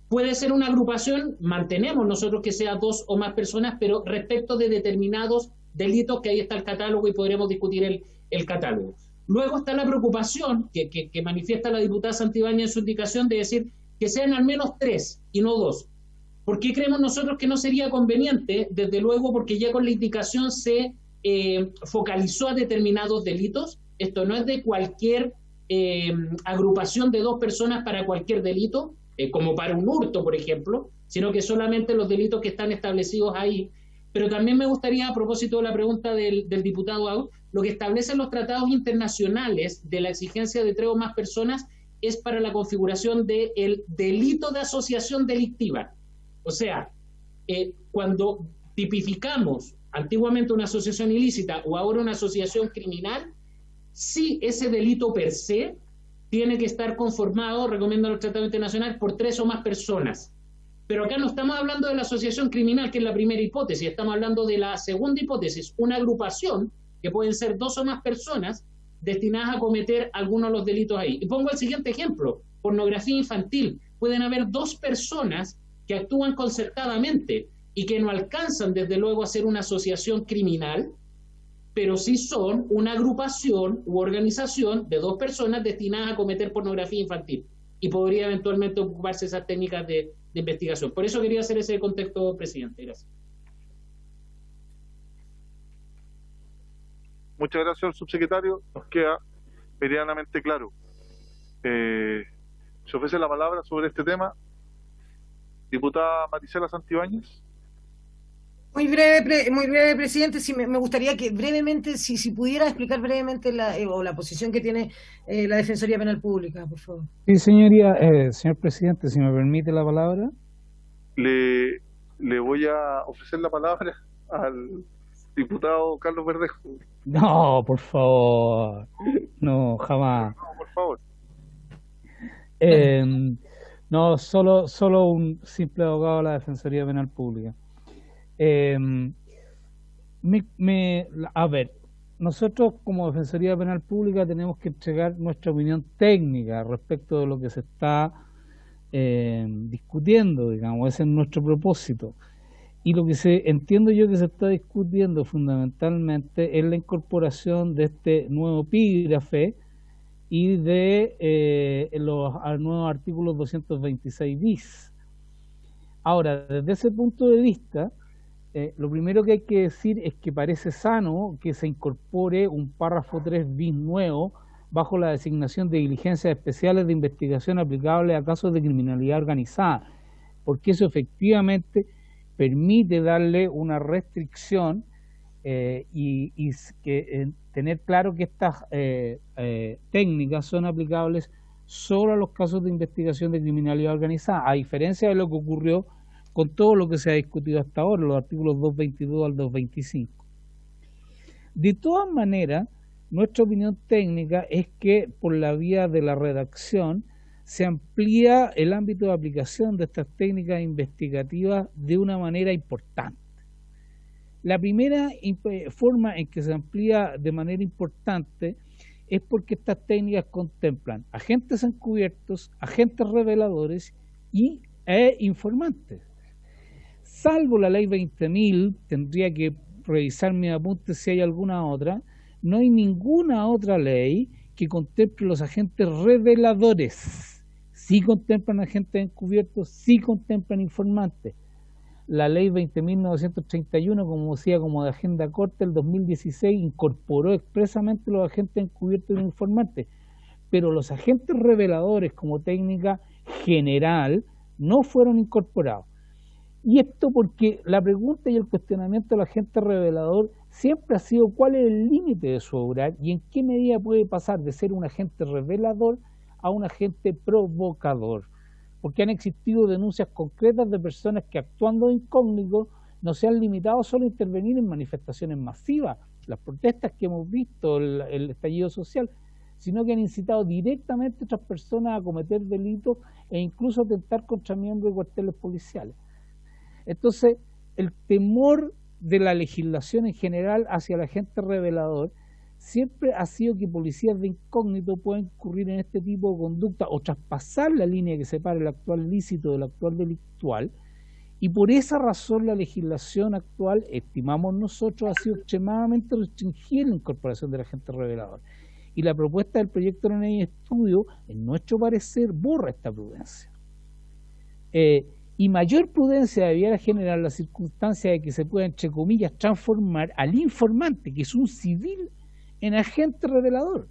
puede ser una agrupación, mantenemos nosotros que sea dos o más personas, pero respecto de determinados delitos, que ahí está el catálogo y podremos discutir el catálogo. Luego está la preocupación que manifiesta la diputada Santibáñez en su indicación de decir que sean al menos 3 y no 2. ¿Por qué creemos nosotros que no sería conveniente? Desde luego porque ya con la indicación se focalizó a determinados delitos. Esto no es de cualquier agrupación de dos personas para cualquier delito, como para un hurto, por ejemplo, sino que solamente los delitos que están establecidos ahí. Pero también me gustaría, a propósito de la pregunta del diputado Aut, lo que establecen los tratados internacionales de la exigencia de 3 o más personas es para la configuración del delito de asociación delictiva. O sea, cuando tipificamos antiguamente una asociación ilícita o ahora una asociación criminal, sí, ese delito per se tiene que estar conformado, recomiendan los tratados internacionales, por 3 o más personas. Pero acá no estamos hablando de la asociación criminal, que es la primera hipótesis, estamos hablando de la segunda hipótesis, una agrupación, que pueden ser 2 o más personas, destinadas a cometer algunos de los delitos ahí. Y pongo el siguiente ejemplo, pornografía infantil. Pueden haber 2 personas que actúan concertadamente y que no alcanzan desde luego a ser una asociación criminal, pero sí son una agrupación u organización de 2 personas destinadas a cometer pornografía infantil. Y podría eventualmente ocuparse esas técnicas de investigación. Por eso quería hacer ese contexto, presidente. Gracias. Muchas gracias al subsecretario. Nos queda meridianamente claro. Se ofrece la palabra sobre este tema. Diputada Marisela Santibáñez. Muy breve, presidente. Sí, me gustaría que brevemente, si pudiera explicar brevemente la posición que tiene la Defensoría Penal Pública, por favor. Sí, señoría, señor presidente, si me permite la palabra. Le voy a ofrecer la palabra al diputado Carlos Verdejo. No, por favor. No, jamás. No, por favor. No, solo un simple abogado de la Defensoría Penal Pública. A ver, nosotros como Defensoría Penal Pública tenemos que entregar nuestra opinión técnica respecto de lo que se está discutiendo, digamos, ese es nuestro propósito. Y lo que entiendo yo que se está discutiendo fundamentalmente es la incorporación de este nuevo epígrafe y de los nuevos artículos 226 bis. Ahora, desde ese punto de vista, lo primero que hay que decir es que parece sano que se incorpore un párrafo 3 bis nuevo bajo la designación de diligencias especiales de investigación aplicables a casos de criminalidad organizada, porque eso efectivamente permite darle una restricción y tener claro que estas técnicas son aplicables solo a los casos de investigación de criminalidad organizada, a diferencia de lo que ocurrió con todo lo que se ha discutido hasta ahora, los artículos 222 al 225. De todas maneras, nuestra opinión técnica es que por la vía de la redacción se amplía el ámbito de aplicación de estas técnicas investigativas de una manera importante. La primera forma en que se amplía de manera importante es porque estas técnicas contemplan agentes encubiertos, agentes reveladores e informantes. Salvo la ley 20.000, tendría que revisar mis apuntes si hay alguna otra, no hay ninguna otra ley que contemple los agentes reveladores. Sí contemplan agentes encubiertos, sí contemplan informantes. La ley 20.931, como decía, como de agenda corta, el 2016 incorporó expresamente los agentes encubiertos y informantes, pero los agentes reveladores como técnica general no fueron incorporados. Y esto porque la pregunta y el cuestionamiento del agente revelador siempre ha sido cuál es el límite de su obrar y en qué medida puede pasar de ser un agente revelador a un agente provocador, porque han existido denuncias concretas de personas que actuando de incógnito no se han limitado solo a intervenir en manifestaciones masivas, las protestas que hemos visto, el estallido social, sino que han incitado directamente a otras personas a cometer delitos e incluso atentar contra miembros de cuarteles policiales. Entonces, el temor de la legislación en general hacia el agente revelador siempre ha sido que policías de incógnito pueden incurrir en este tipo de conducta o traspasar la línea que separa el actual lícito del actual delictual, y por esa razón la legislación actual, estimamos nosotros, ha sido extremadamente restringida la incorporación del agente revelador. Y la propuesta del proyecto de ley en estudio, en nuestro parecer, borra esta prudencia. Y mayor prudencia debiera generar la circunstancia de que se pueda, entre comillas, transformar al informante, que es un civil, en agente revelador,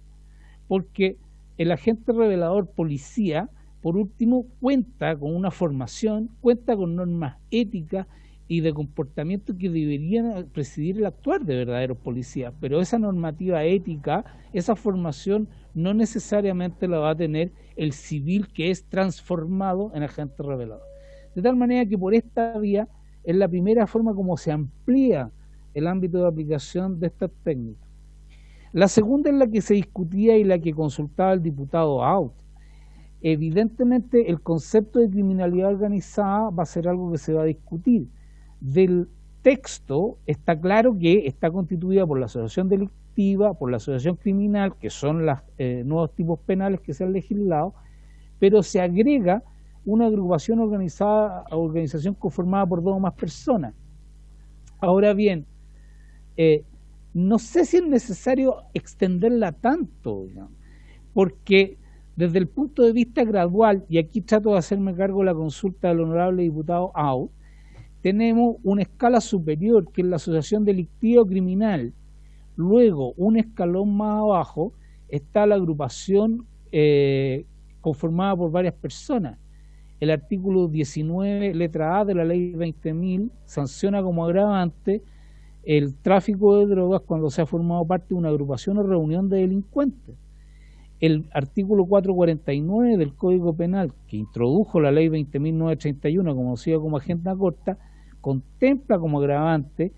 porque el agente revelador policía, por último, cuenta con una formación, cuenta con normas éticas y de comportamiento que deberían presidir el actuar de verdaderos policías, pero esa normativa ética, esa formación no necesariamente la va a tener el civil que es transformado en agente revelador. De tal manera que por esta vía es la primera forma como se amplía el ámbito de aplicación de estas técnicas. La segunda es la que se discutía y la que consultaba el diputado Out. Evidentemente el concepto de criminalidad organizada va a ser algo que se va a discutir. Del texto está claro que está constituida por la asociación delictiva, por la asociación criminal, que son los nuevos tipos penales que se han legislado, pero se agrega una agrupación organizada, organización conformada por 2 o más personas. Ahora bien, no sé si es necesario extenderla tanto, digamos, porque desde el punto de vista gradual, y aquí trato de hacerme cargo de la consulta del honorable diputado Out, tenemos una escala superior que es la asociación delictiva o criminal. Luego, un escalón más abajo, está la agrupación conformada por varias personas. El artículo 19, letra A de la ley 20.000, sanciona como agravante el tráfico de drogas cuando se ha formado parte de una agrupación o reunión de delincuentes. El artículo 449 del Código Penal, que introdujo la ley 20.931, conocida como agenda corta, contempla como agravante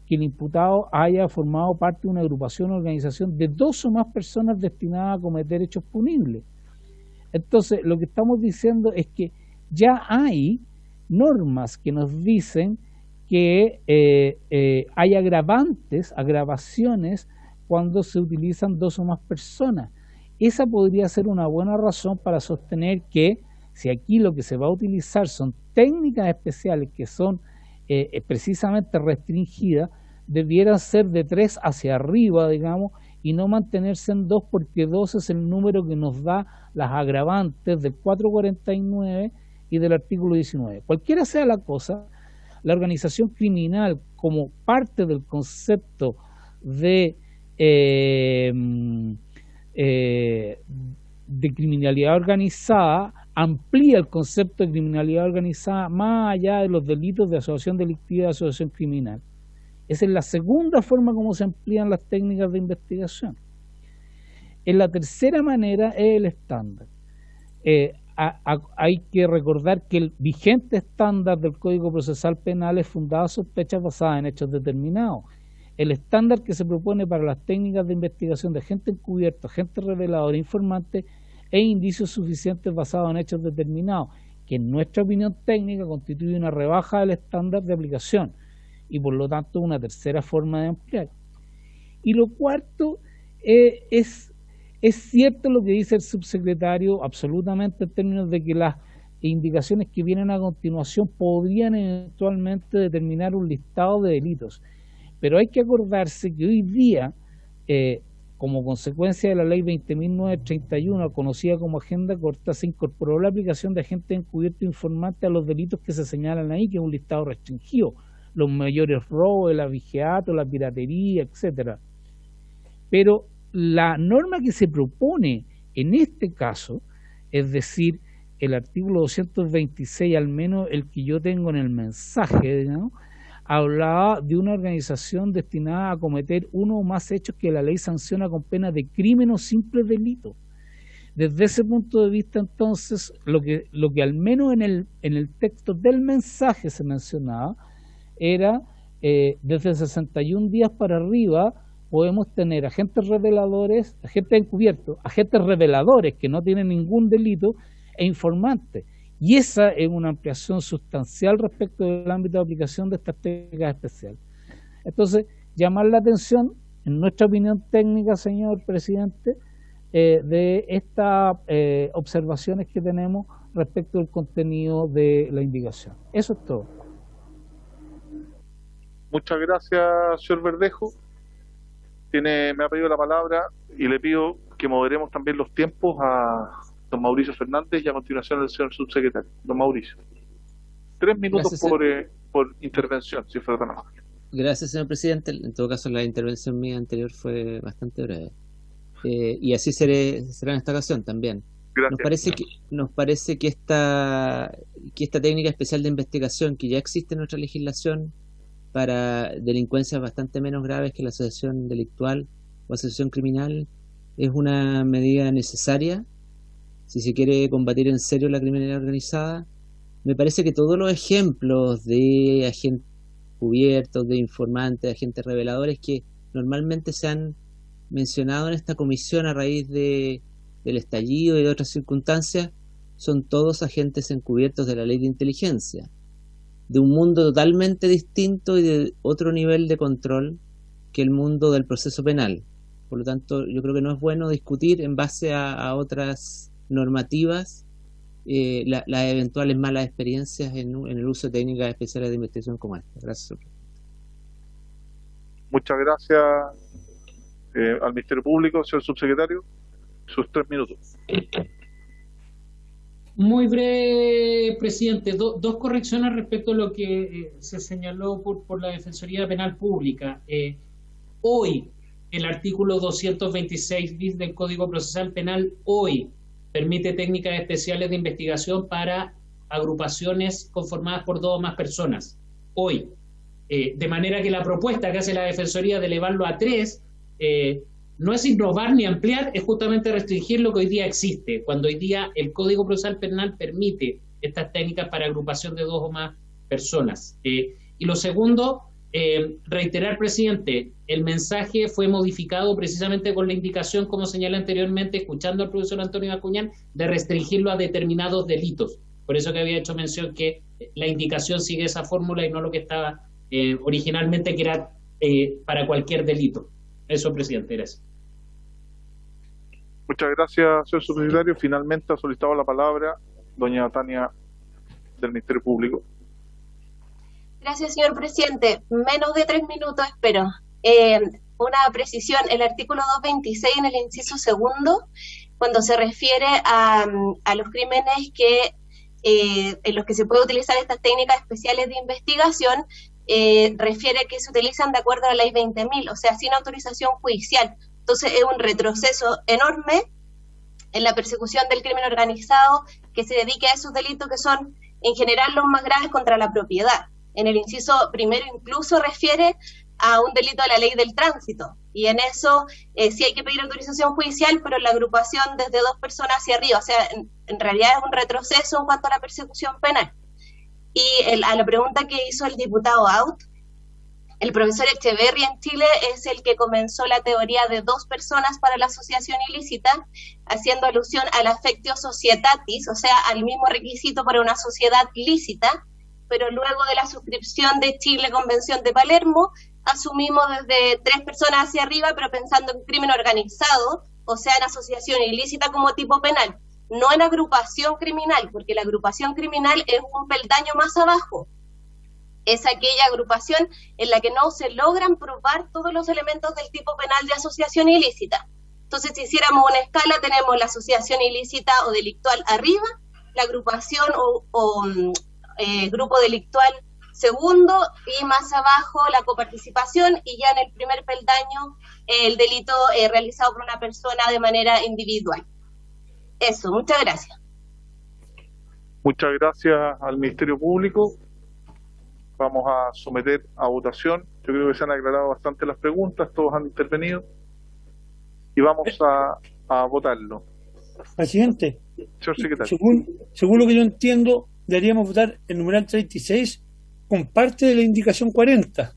que el imputado haya formado parte de una agrupación o organización de 2 o más personas destinadas a cometer hechos punibles. Entonces, lo que estamos diciendo es que ya hay normas que nos dicen que hay agravaciones cuando se utilizan 2 o más personas. Esa podría ser una buena razón para sostener que si aquí lo que se va a utilizar son técnicas especiales que son precisamente restringidas, debieran ser de 3 hacia arriba, digamos, y no mantenerse en 2, porque 2 es el número que nos da las agravantes del 449 y del artículo 19. Cualquiera sea la cosa, la organización criminal como parte del concepto de criminalidad organizada amplía el concepto de criminalidad organizada más allá de los delitos de asociación delictiva y de asociación criminal. Esa es la segunda forma como se amplían las técnicas de investigación. En la tercera manera es el estándar. Hay que recordar que el vigente estándar del Código Procesal Penal es fundado a sospechas basadas en hechos determinados. El estándar que se propone para las técnicas de investigación de agente encubierto, agente revelador e informante e indicios suficientes basados en hechos determinados, que en nuestra opinión técnica constituye una rebaja del estándar de aplicación y por lo tanto una tercera forma de ampliar. Y lo cuarto es cierto lo que dice el subsecretario absolutamente en términos de que las indicaciones que vienen a continuación podrían eventualmente determinar un listado de delitos. Pero hay que acordarse que hoy día, como consecuencia de la ley 20.931, conocida como agenda corta, se incorporó la aplicación de agente encubierto informante a los delitos que se señalan ahí, que es un listado restringido, los mayores robos, el abigeato, la piratería, etcétera. Pero la norma que se propone en este caso, es decir, el artículo 226, al menos el que yo tengo en el mensaje, digamos, hablaba de una organización destinada a cometer 1 o más hechos que la ley sanciona con pena de crimen o simple delito. Desde ese punto de vista, entonces, lo que al menos en el texto del mensaje se mencionaba era desde 61 días para arriba podemos tener agentes reveladores, agentes encubiertos, agentes reveladores que no tienen ningún delito e informantes. Y esa es una ampliación sustancial respecto del ámbito de aplicación de estas técnicas especiales. Entonces, llamar la atención, en nuestra opinión técnica, señor presidente, de estas observaciones que tenemos respecto del contenido de la indicación. Eso es todo. Muchas gracias, señor Verdejo. Me ha pedido la palabra y le pido que moderemos también los tiempos a don Mauricio Fernández y a continuación el señor subsecretario. Don Mauricio, 3 minutos gracias, por intervención, si fuera tan amable. Gracias, señor presidente. En todo caso, la intervención mía anterior fue bastante breve. Y así será en esta ocasión también. Gracias. Nos parece que esta técnica especial de investigación que ya existe en nuestra legislación para delincuencias bastante menos graves que la asociación delictual o asociación criminal es una medida necesaria si se quiere combatir en serio la criminalidad organizada. Me parece que todos los ejemplos de agentes cubiertos, de informantes, de agentes reveladores que normalmente se han mencionado en esta comisión a raíz del estallido y de otras circunstancias son todos agentes encubiertos de la ley de inteligencia, de un mundo totalmente distinto y de otro nivel de control que el mundo del proceso penal. Por lo tanto, yo creo que no es bueno discutir en base a otras normativas las eventuales malas experiencias en el uso de técnicas especiales de investigación como esta. Gracias. Muchas gracias al Ministerio Público, señor subsecretario. Sus 3 minutos. Muy breve, presidente. Dos correcciones respecto a lo que se señaló por la Defensoría Penal Pública. Hoy, el artículo 226 bis del Código Procesal Penal, hoy, permite técnicas especiales de investigación para agrupaciones conformadas por 2 o más personas. Hoy. De manera que la propuesta que hace la Defensoría de elevarlo a 3 no es innovar ni ampliar, es justamente restringir lo que hoy día existe, cuando hoy día el Código Procesal Penal permite estas técnicas para agrupación de 2 o más personas. Y lo segundo, reiterar, presidente, el mensaje fue modificado precisamente con la indicación, como señalé anteriormente, escuchando al profesor Antonio Acuñán, de restringirlo a determinados delitos. Por eso que había hecho mención que la indicación sigue esa fórmula y no lo que estaba originalmente, que era para cualquier delito. Eso, presidente, gracias. Muchas gracias, señor subsecretario. Finalmente ha solicitado la palabra doña Tania del Ministerio Público. Gracias, señor presidente. Menos de 3 minutos, espero. Una precisión, el artículo 226 en el inciso segundo, cuando se refiere a los crímenes en los que se puede utilizar estas técnicas especiales de investigación, refiere que se utilizan de acuerdo a la ley 20.000, o sea, sin autorización judicial. Entonces es un retroceso enorme en la persecución del crimen organizado que se dedique a esos delitos que son en general los más graves contra la propiedad. En el inciso primero incluso refiere a un delito de la ley del tránsito, y en eso sí hay que pedir autorización judicial, pero la agrupación desde 2 personas hacia arriba, o sea, en realidad es un retroceso en cuanto a la persecución penal. Y a la pregunta que hizo el diputado Out, el profesor Echeverri en Chile es el que comenzó la teoría de 2 personas para la asociación ilícita, haciendo alusión al affectio societatis, o sea, al mismo requisito para una sociedad lícita, pero luego de la suscripción de Chile Convención de Palermo, asumimos desde 3 personas hacia arriba, pero pensando en crimen organizado, o sea, en asociación ilícita como tipo penal, no en agrupación criminal, porque la agrupación criminal es un peldaño más abajo. Es aquella agrupación en la que no se logran probar todos los elementos del tipo penal de asociación ilícita. Entonces, si hiciéramos una escala, tenemos la asociación ilícita o delictual arriba, la agrupación o grupo delictual segundo, y más abajo la coparticipación, y ya en el primer peldaño el delito realizado por una persona de manera individual. Eso, muchas gracias. Muchas gracias al Ministerio Público. Vamos a someter a votación. Yo creo que se han aclarado bastante las preguntas, todos han intervenido, y vamos a votarlo. Presidente, Señor secretario. según lo que yo entiendo, deberíamos votar el numeral 36 con parte de la indicación 40,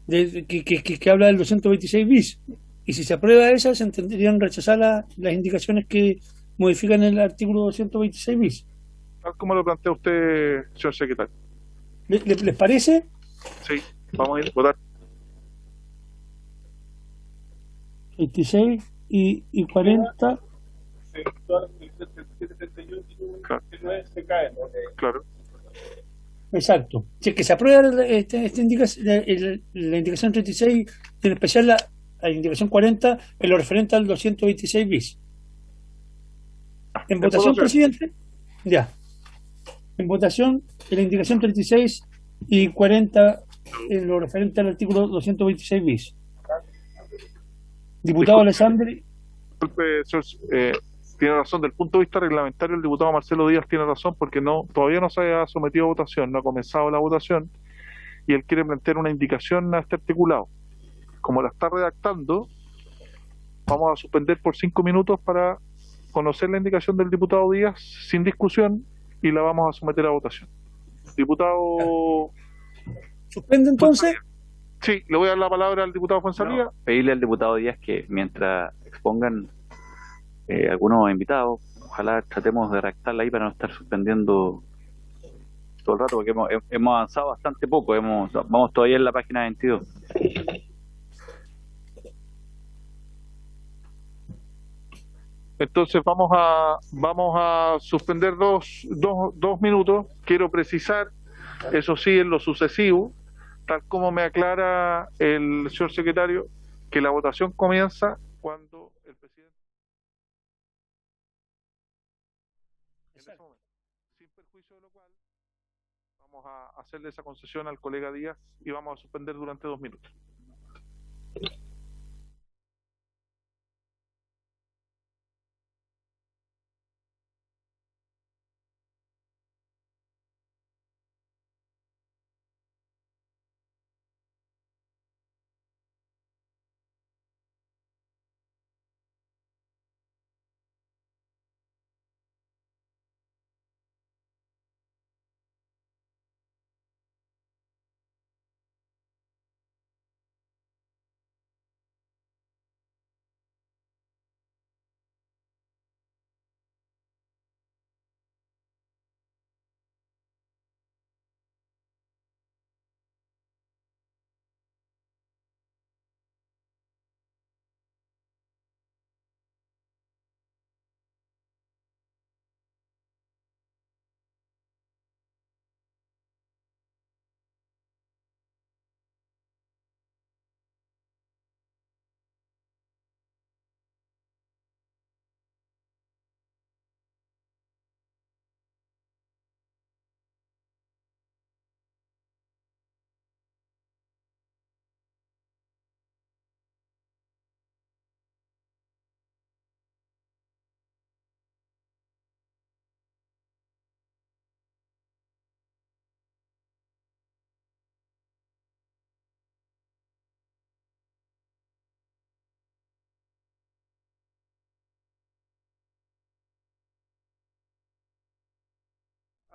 que habla del 226 bis. Y si se aprueba esa, se entenderían rechazar las indicaciones que modifican el artículo 226 bis. Tal como lo plantea usted, señor secretario. ¿Les parece? Sí, vamos a ir a votar. 26 y 40. Claro. Exacto. Si es que se aprueba la indicación 36, en especial la indicación 40, en lo referente al 226 bis. En votación, presidente. Ya. En votación, en la indicación 36 y 40, en lo referente al artículo 226 bis. Diputado Alessandri. Disculpe, señor, tiene razón, del punto de vista reglamentario el diputado Marcelo Díaz tiene razón porque todavía no se ha sometido a votación, no ha comenzado la votación y él quiere plantear una indicación a este articulado. Como la está redactando, vamos a suspender por 5 minutos para conocer la indicación del diputado Díaz sin discusión y la vamos a someter a votación. Diputado... ¿Suspende entonces? Sí, le voy a dar la palabra al diputado Fuenzalía. Pedirle al diputado Díaz que mientras expongan algunos invitados, ojalá tratemos de redactarla ahí para no estar suspendiendo todo el rato, porque hemos avanzado bastante poco, vamos todavía en la página 22. Entonces vamos a suspender dos minutos. Quiero precisar, eso sí, en lo sucesivo, tal como me aclara el señor secretario, que la votación comienza cuando el presidente... En ese momento, sin perjuicio de lo cual, vamos a hacerle esa concesión al colega Díaz y vamos a suspender durante 2 minutos.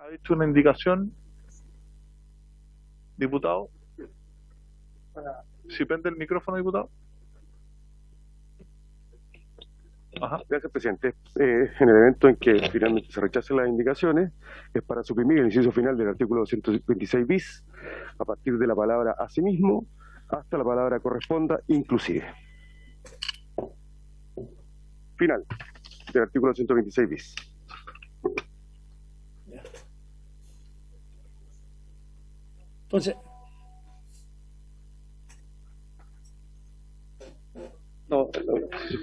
Ha hecho una indicación, diputado. Si prende el micrófono, diputado. Ajá. Gracias, presidente. En el evento en que finalmente se rechacen las indicaciones, es para suprimir el inciso final del artículo 226 bis, a partir de la palabra asimismo, hasta la palabra corresponda, inclusive. Final del artículo 126 bis. Entonces,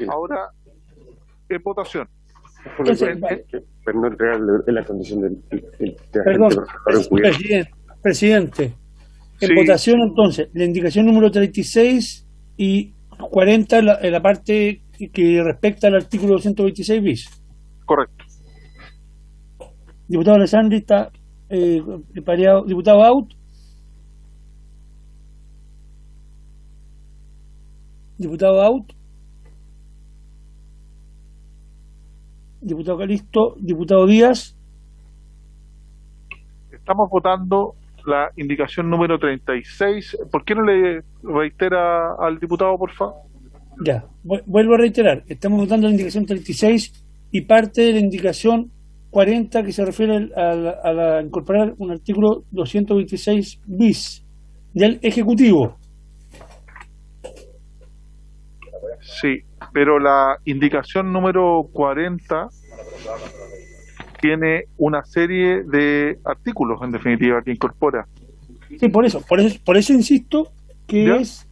ahora en votación. Entonces, pero no entregar en la condición de perdón, agente presidente. En Sí. votación, entonces, la indicación número 36 y 40 en la parte que respecta al artículo 226 bis. Correcto. Diputado Alessandri está pareado. Diputado Out. Diputado Out. Diputado Calisto. Diputado Díaz. Estamos votando la indicación número 36. ¿Por qué no le reitera al diputado, por favor? Ya, vuelvo a reiterar. Estamos votando la indicación 36 y parte de la indicación 40 que se refiere a incorporar un artículo 226 bis del Ejecutivo. Sí, pero la indicación número 40 tiene una serie de artículos, en definitiva, que incorpora. Sí, por eso insisto que ¿Ya? es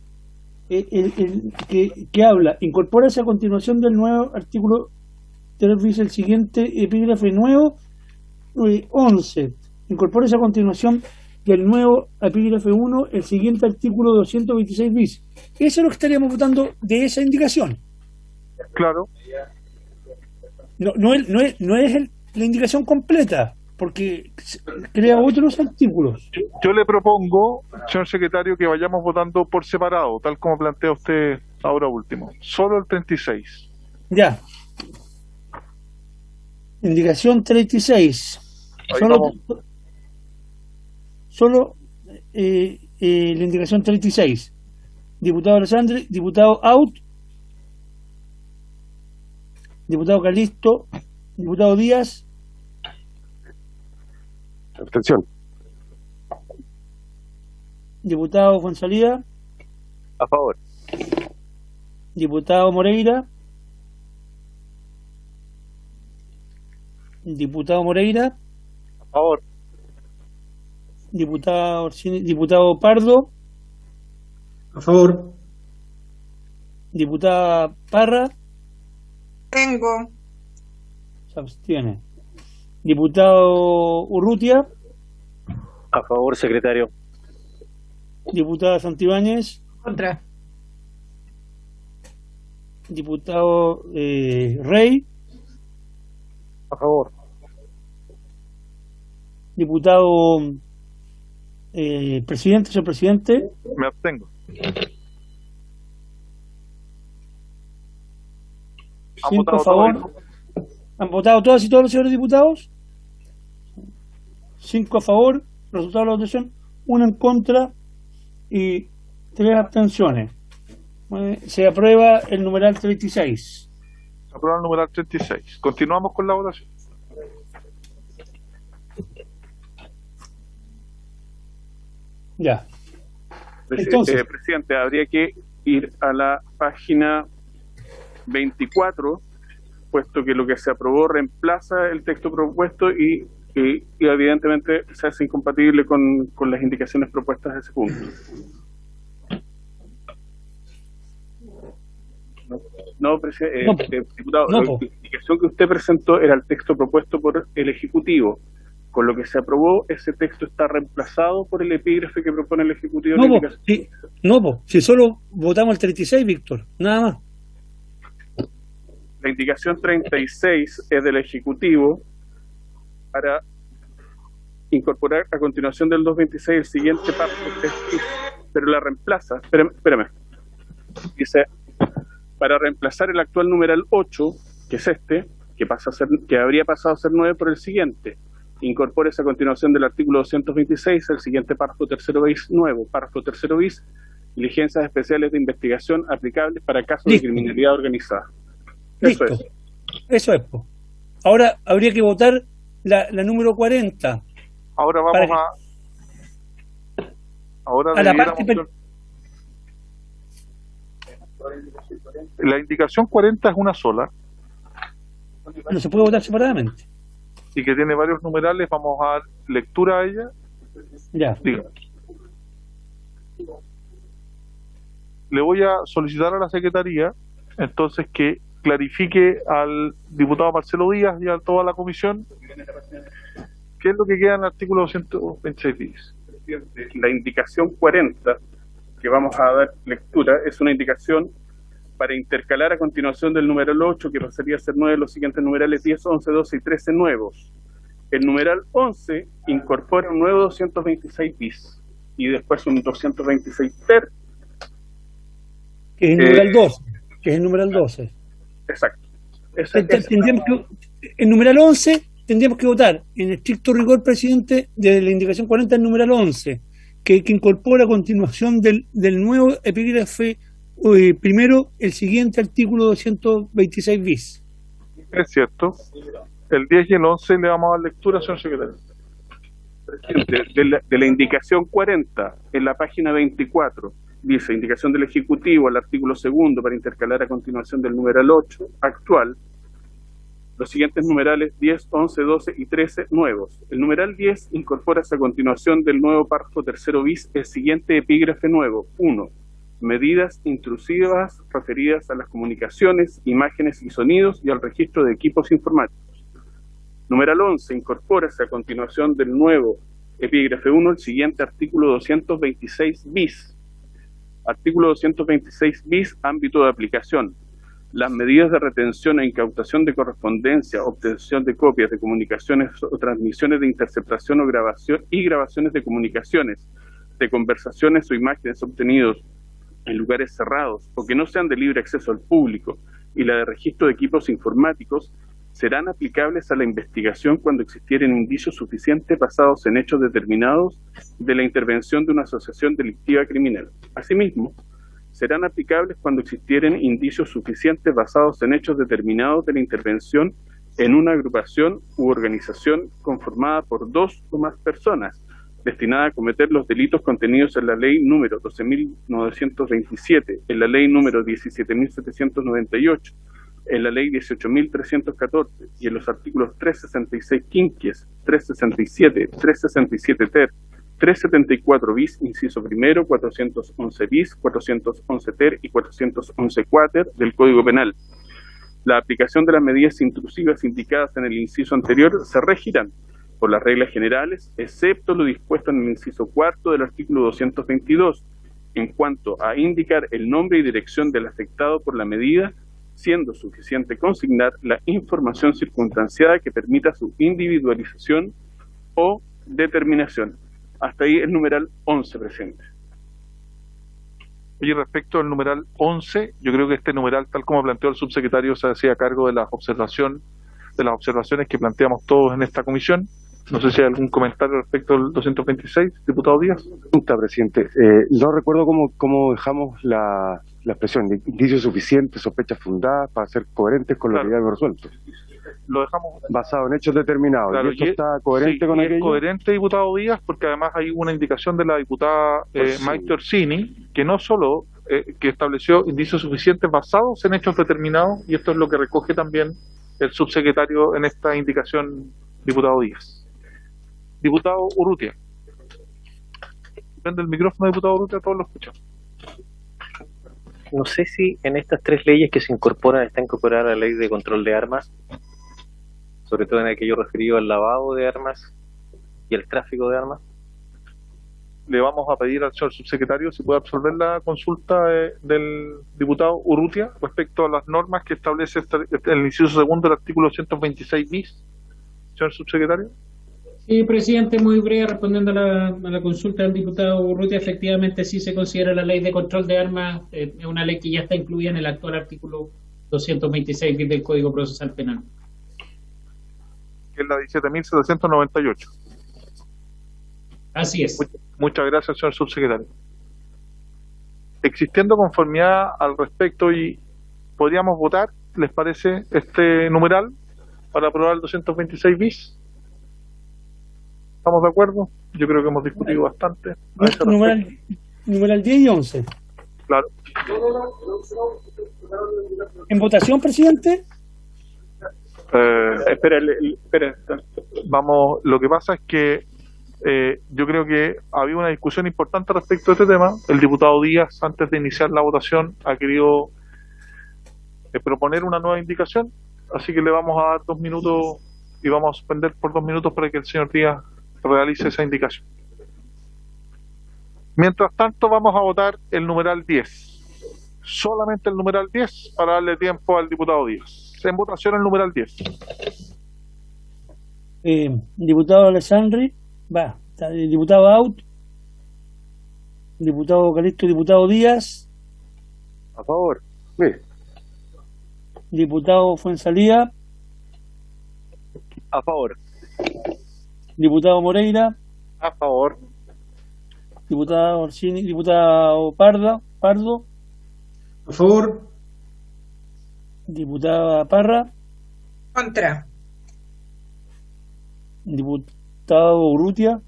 que habla, incorpórase a continuación del nuevo artículo 3 bis el siguiente epígrafe nuevo 11. Incorpórase a continuación del nuevo epígrafe 1 el siguiente artículo 226 bis. Eso es lo que estaríamos votando de esa indicación. Claro. no es la indicación completa, porque crea otros artículos. Yo le propongo, señor secretario, que vayamos votando por separado, tal como plantea usted ahora último. Solo el 36. Ya. Indicación 36. Solo la indicación 36. Diputado Alessandri, diputado Out, diputado Calisto, diputado Díaz. Abstención. Diputado Fonsalía. A favor. Diputado Moreira. Diputado Moreira. A favor. Diputado Pardo. A favor. Diputada Parra. Tengo. Se abstiene. Diputado Urrutia. A favor, secretario. Diputada Santibáñez. Contra. Diputado Rey. A favor. Diputado presidente, señor presidente. Me abstengo. Cinco a favor. ¿Han votado todas y todos los señores diputados? 5 a favor. Resultado de la votación: 1 en contra y 3 abstenciones. Se aprueba el numeral 36. Se aprueba el numeral 36. Continuamos con la votación. Ya. Entonces, presidente, habría que ir a la página 24, puesto que lo que se aprobó reemplaza el texto propuesto y evidentemente se hace incompatible con las indicaciones propuestas de ese punto. Diputado, la indicación que usted presentó era el texto propuesto por el Ejecutivo. Con lo que se aprobó, ese texto está reemplazado por el epígrafe que propone el Ejecutivo. Si solo votamos el 36, Víctor, nada más. La indicación 36 es del Ejecutivo para incorporar a continuación del 226 el siguiente párrafo, pero la reemplaza. Espérame. Dice, para reemplazar el actual numeral 8, que es este, que habría pasado a ser 9 por el siguiente. Incorpora a continuación del artículo 226 el siguiente párrafo tercero bis nuevo. Párrafo tercero bis, diligencias especiales de investigación aplicables para casos de criminalidad organizada. Listo. Eso es. Ahora habría que votar la número 40. Ahora vamos a la parte. La indicación 40 es una sola. No se puede votar separadamente. Y que tiene varios numerales, vamos a dar lectura a ella. Ya. Diga. Le voy a solicitar a la Secretaría, entonces, que clarifique al diputado Marcelo Díaz y a toda la comisión qué es lo que queda en el artículo 226. La indicación 40, que vamos a dar lectura, es una indicación para intercalar a continuación del numeral 8, que pasaría a ser 9, los siguientes numerales 10, 11, 12 y 13 nuevos. El numeral 11 incorpora un nuevo 226 bis y después un 226 ter. Que es el numeral 12. Que es el numeral 12. Exacto. El numeral 11 tendríamos que votar en estricto rigor, presidente, de la indicación 40, el numeral 11, que incorpora a continuación del nuevo epígrafe primero el siguiente artículo 226 bis. Es cierto. El 10 y el 11 le vamos a dar lectura, señor secretario. De la indicación 40, en la página 24, dice, indicación del Ejecutivo al artículo 2 para intercalar a continuación del numeral 8 actual, los siguientes numerales 10, 11, 12 y 13 nuevos. El numeral 10 incorpora a continuación del nuevo párrafo tercero bis el siguiente epígrafe nuevo. 1. Medidas intrusivas referidas a las comunicaciones, imágenes y sonidos y al registro de equipos informáticos. Numeral 11 incorpora a continuación del nuevo epígrafe 1 el siguiente artículo 226 bis. Artículo 226 bis, ámbito de aplicación. Las medidas de retención e incautación de correspondencia, obtención de copias de comunicaciones o transmisiones de interceptación o grabación y grabaciones de comunicaciones, de conversaciones o imágenes obtenidos en lugares cerrados o que no sean de libre acceso al público, y la de registro de equipos informáticos serán aplicables a la investigación cuando existieren indicios suficientes basados en hechos determinados de la intervención de una asociación delictiva criminal. Asimismo, serán aplicables cuando existieren indicios suficientes basados en hechos determinados de la intervención en una agrupación u organización conformada por 2 o más personas, destinada a cometer los delitos contenidos en la ley número 12.927, en la ley número 17.798, en la ley 18.314 y en los artículos 366 quinquies, 367, 367 ter, 374 bis, inciso primero, 411 bis, 411 ter y 411 quater del Código Penal. La aplicación de las medidas intrusivas indicadas en el inciso anterior se regirán por las reglas generales, excepto lo dispuesto en el inciso cuarto del artículo 222, en cuanto a indicar el nombre y dirección del afectado por la medida, siendo suficiente consignar la información circunstanciada que permita su individualización o determinación. Hasta ahí el numeral 11, presidente. Oye, respecto al numeral 11, yo creo que este numeral, tal como planteó el subsecretario, se hacía cargo de las observaciones que planteamos todos en esta comisión. No sé si hay algún comentario respecto al 226, diputado Díaz. Pregunta, presidente. No recuerdo cómo dejamos la expresión de indicios suficientes, sospechas fundadas, para ser coherentes con lo que ya hemos resuelto. Lo dejamos basado en hechos determinados. Claro, ¿Y esto está coherente con aquello? Es coherente, diputado Díaz, porque además hay una indicación de la diputada Maite Orsini, que no solo que estableció indicios suficientes basados en hechos determinados, y esto es lo que recoge también el subsecretario en esta indicación, diputado Díaz. Diputado Urrutia. Prende el micrófono, diputado Urrutia, todos lo escuchan. No sé si en estas 3 leyes que se incorporan está incorporada la ley de control de armas, sobre todo en aquello referido al lavado de armas y el tráfico de armas. Le vamos a pedir al señor subsecretario si puede absolver la consulta del diputado Urrutia respecto a las normas que establece el inciso segundo del artículo 126 bis. Señor subsecretario. Sí, presidente, muy breve, respondiendo a la consulta del diputado Urrutia, efectivamente sí se considera la ley de control de armas, es una ley que ya está incluida en el actual artículo 226 del Código Procesal Penal. Que es la 17.798. Así es. Muchas gracias, señor subsecretario. Existiendo conformidad al respecto, y podríamos votar, ¿les parece este numeral para aprobar el 226 bis? ¿Estamos de acuerdo? Yo creo que hemos discutido bastante. Numeral 10 y 11. Claro. ¿En votación, presidente? Espera. Vamos, lo que pasa es que yo creo que había una discusión importante respecto a este tema. El diputado Díaz, antes de iniciar la votación, ha querido proponer una nueva indicación, así que le vamos a dar 2 minutos y vamos a suspender por 2 minutos para que el señor Díaz realice esa indicación. Mientras tanto, vamos a votar el numeral 10. Solamente el numeral 10 para darle tiempo al diputado Díaz. En votación el numeral 10. Diputado Alessandri, diputado Out, diputado Calixto, diputado Díaz. A favor. Sí. Diputado Fuenzalía. A favor. Diputado Moreira. A favor. Diputado Orsini, diputado Pardo. A favor. Diputada Parra. Contra. Diputado Urrutia.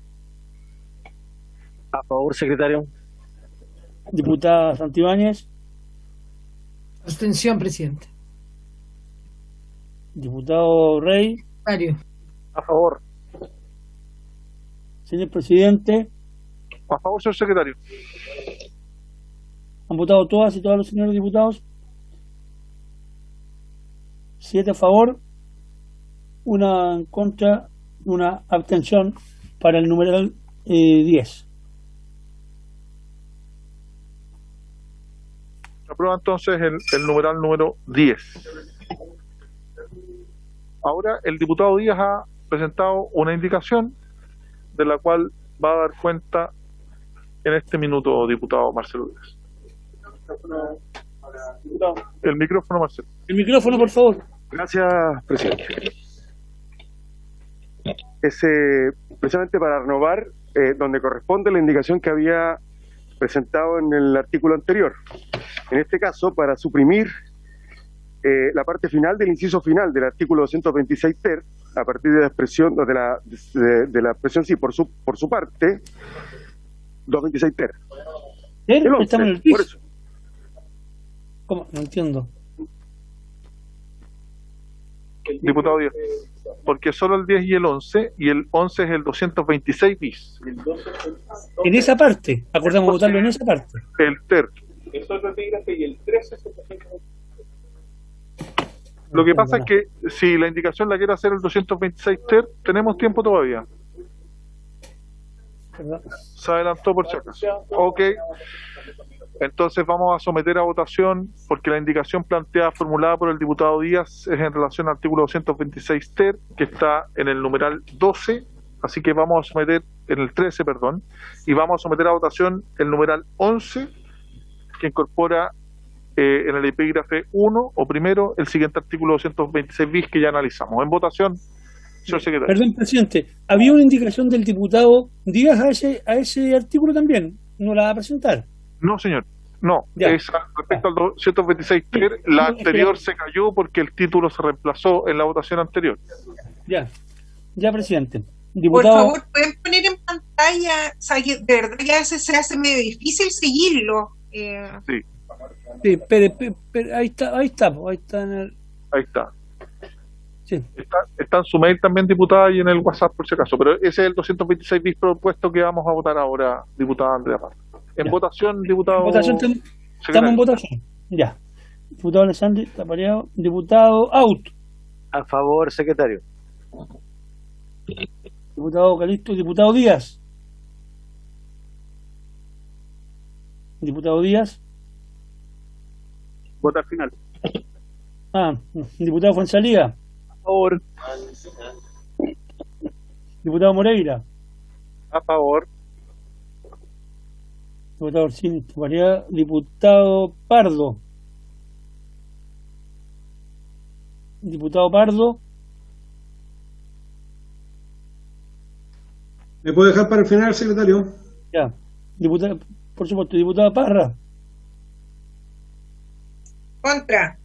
A favor, secretario. Diputada Santibáñez. Abstención, presidente. Diputado Rey. A favor. Señor presidente. A favor, señor secretario. ¿Han votado todas y todos los señores diputados? 7 a favor, 1 en contra, 1 abstención para el numeral 10. aprueba entonces el numeral número 10. Ahora el diputado Díaz ha presentado una indicación de la cual va a dar cuenta en este minuto, diputado Marcelo Díaz. El micrófono, Marcelo. El micrófono, por favor. Gracias, presidente. Precisamente para renovar donde corresponde la indicación que había presentado en el artículo anterior. En este caso, para suprimir la parte final del inciso final del artículo 226 ter, a partir de la expresión de la expresión sí por su parte 226 ter. El 11, estamos en el por eso. ¿Cómo? No entiendo. Diputado Díaz, porque solo el 10 y el 11, y el 11 es el 226 bis. En esa parte, acordamos votarlo en esa parte. El ter. Es otro epígrafe y el 13 es el 226. Lo que pasa es que si la indicación la quiere hacer el 226 ter, tenemos tiempo todavía. Se adelantó por si acaso. Ok. Entonces vamos a someter a votación, porque la indicación planteada, formulada por el diputado Díaz, es en relación al artículo 226 ter, que está en el numeral 12, así que vamos a someter, en el 13, perdón, y vamos a someter a votación el numeral 11, que incorpora en el epígrafe 1, o primero, el siguiente artículo 226 bis que ya analizamos. En votación, señor secretario. Perdón, presidente, había una indicación del diputado Díaz a ese artículo también, ¿no la va a presentar? No, señor, no. Es respecto al 226 ter, la anterior se cayó porque el título se reemplazó en la votación anterior. Ya, presidente. Diputado... Por favor, ¿pueden poner en pantalla? O sea, de verdad ya se hace medio difícil seguirlo. Sí. Sí, pero ahí está. Ahí está. Sí. Está en su mail también, diputada, y en el WhatsApp por si acaso, pero ese es el 226 bis propuesto que vamos a votar ahora, diputada Andrea Parra. En votación, diputado... Estamos en votación. Ya. Diputado Alessandri, está pareado. Diputado Out. A favor, secretario. Diputado Calisto. Diputado Díaz. Diputado Díaz. Vota final. Diputado Fuenzalía. A favor. Diputado Moreira. A favor. Diputado Orsini, diputado Pardo. Diputado Pardo. ¿Me puede dejar para el final, secretario? Ya. Diputado, por supuesto, diputado Parra. Contra.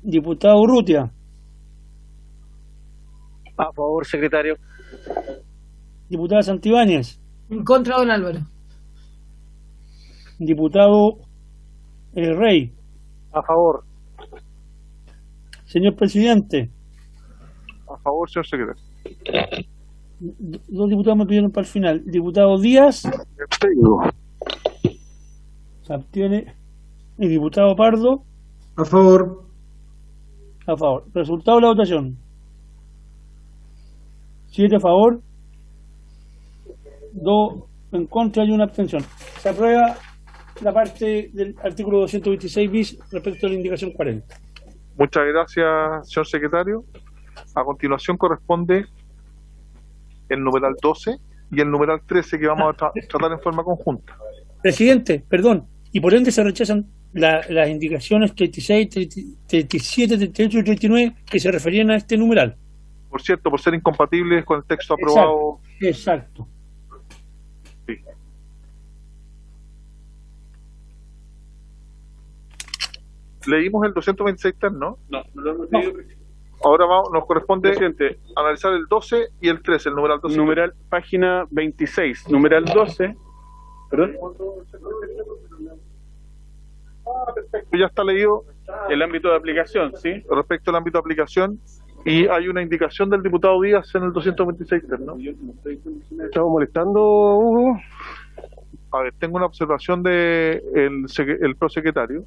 Diputado Urrutia. A favor, secretario. Diputada Santibáñez. En contra, don Álvaro. Diputado El Rey. A favor. Señor presidente. A favor, señor secretario. Dos diputados me pidieron para el final. Diputado Díaz. Se abstiene. Y diputado Pardo. A favor. A favor. Resultado de la votación. 7 a favor. 2 en contra y 1 abstención. Se aprueba la parte del artículo 226 bis respecto a la indicación 40. Muchas gracias, señor secretario. A continuación corresponde el numeral 12 y el numeral 13 que vamos a tratar en forma conjunta. Presidente, perdón, y por ende se rechazan las indicaciones 36, 37, 38 y 39 que se referían a este numeral. Por cierto, por ser incompatibles con el texto aprobado. Exacto. Sí. Leímos el 226 ter, ¿no? No lo hemos leído. Ahora nos corresponde, presidente, analizar el 12 y el 13, el numeral 12. Numeral, página 26, numeral 12. ¿Perdón? Ya está leído. El ámbito de aplicación, ¿sí? Respecto al ámbito de aplicación. Y hay una indicación del diputado Díaz en el 226, ¿no? ¿Estamos molestando, Hugo? A ver, tengo una observación de el prosecretario,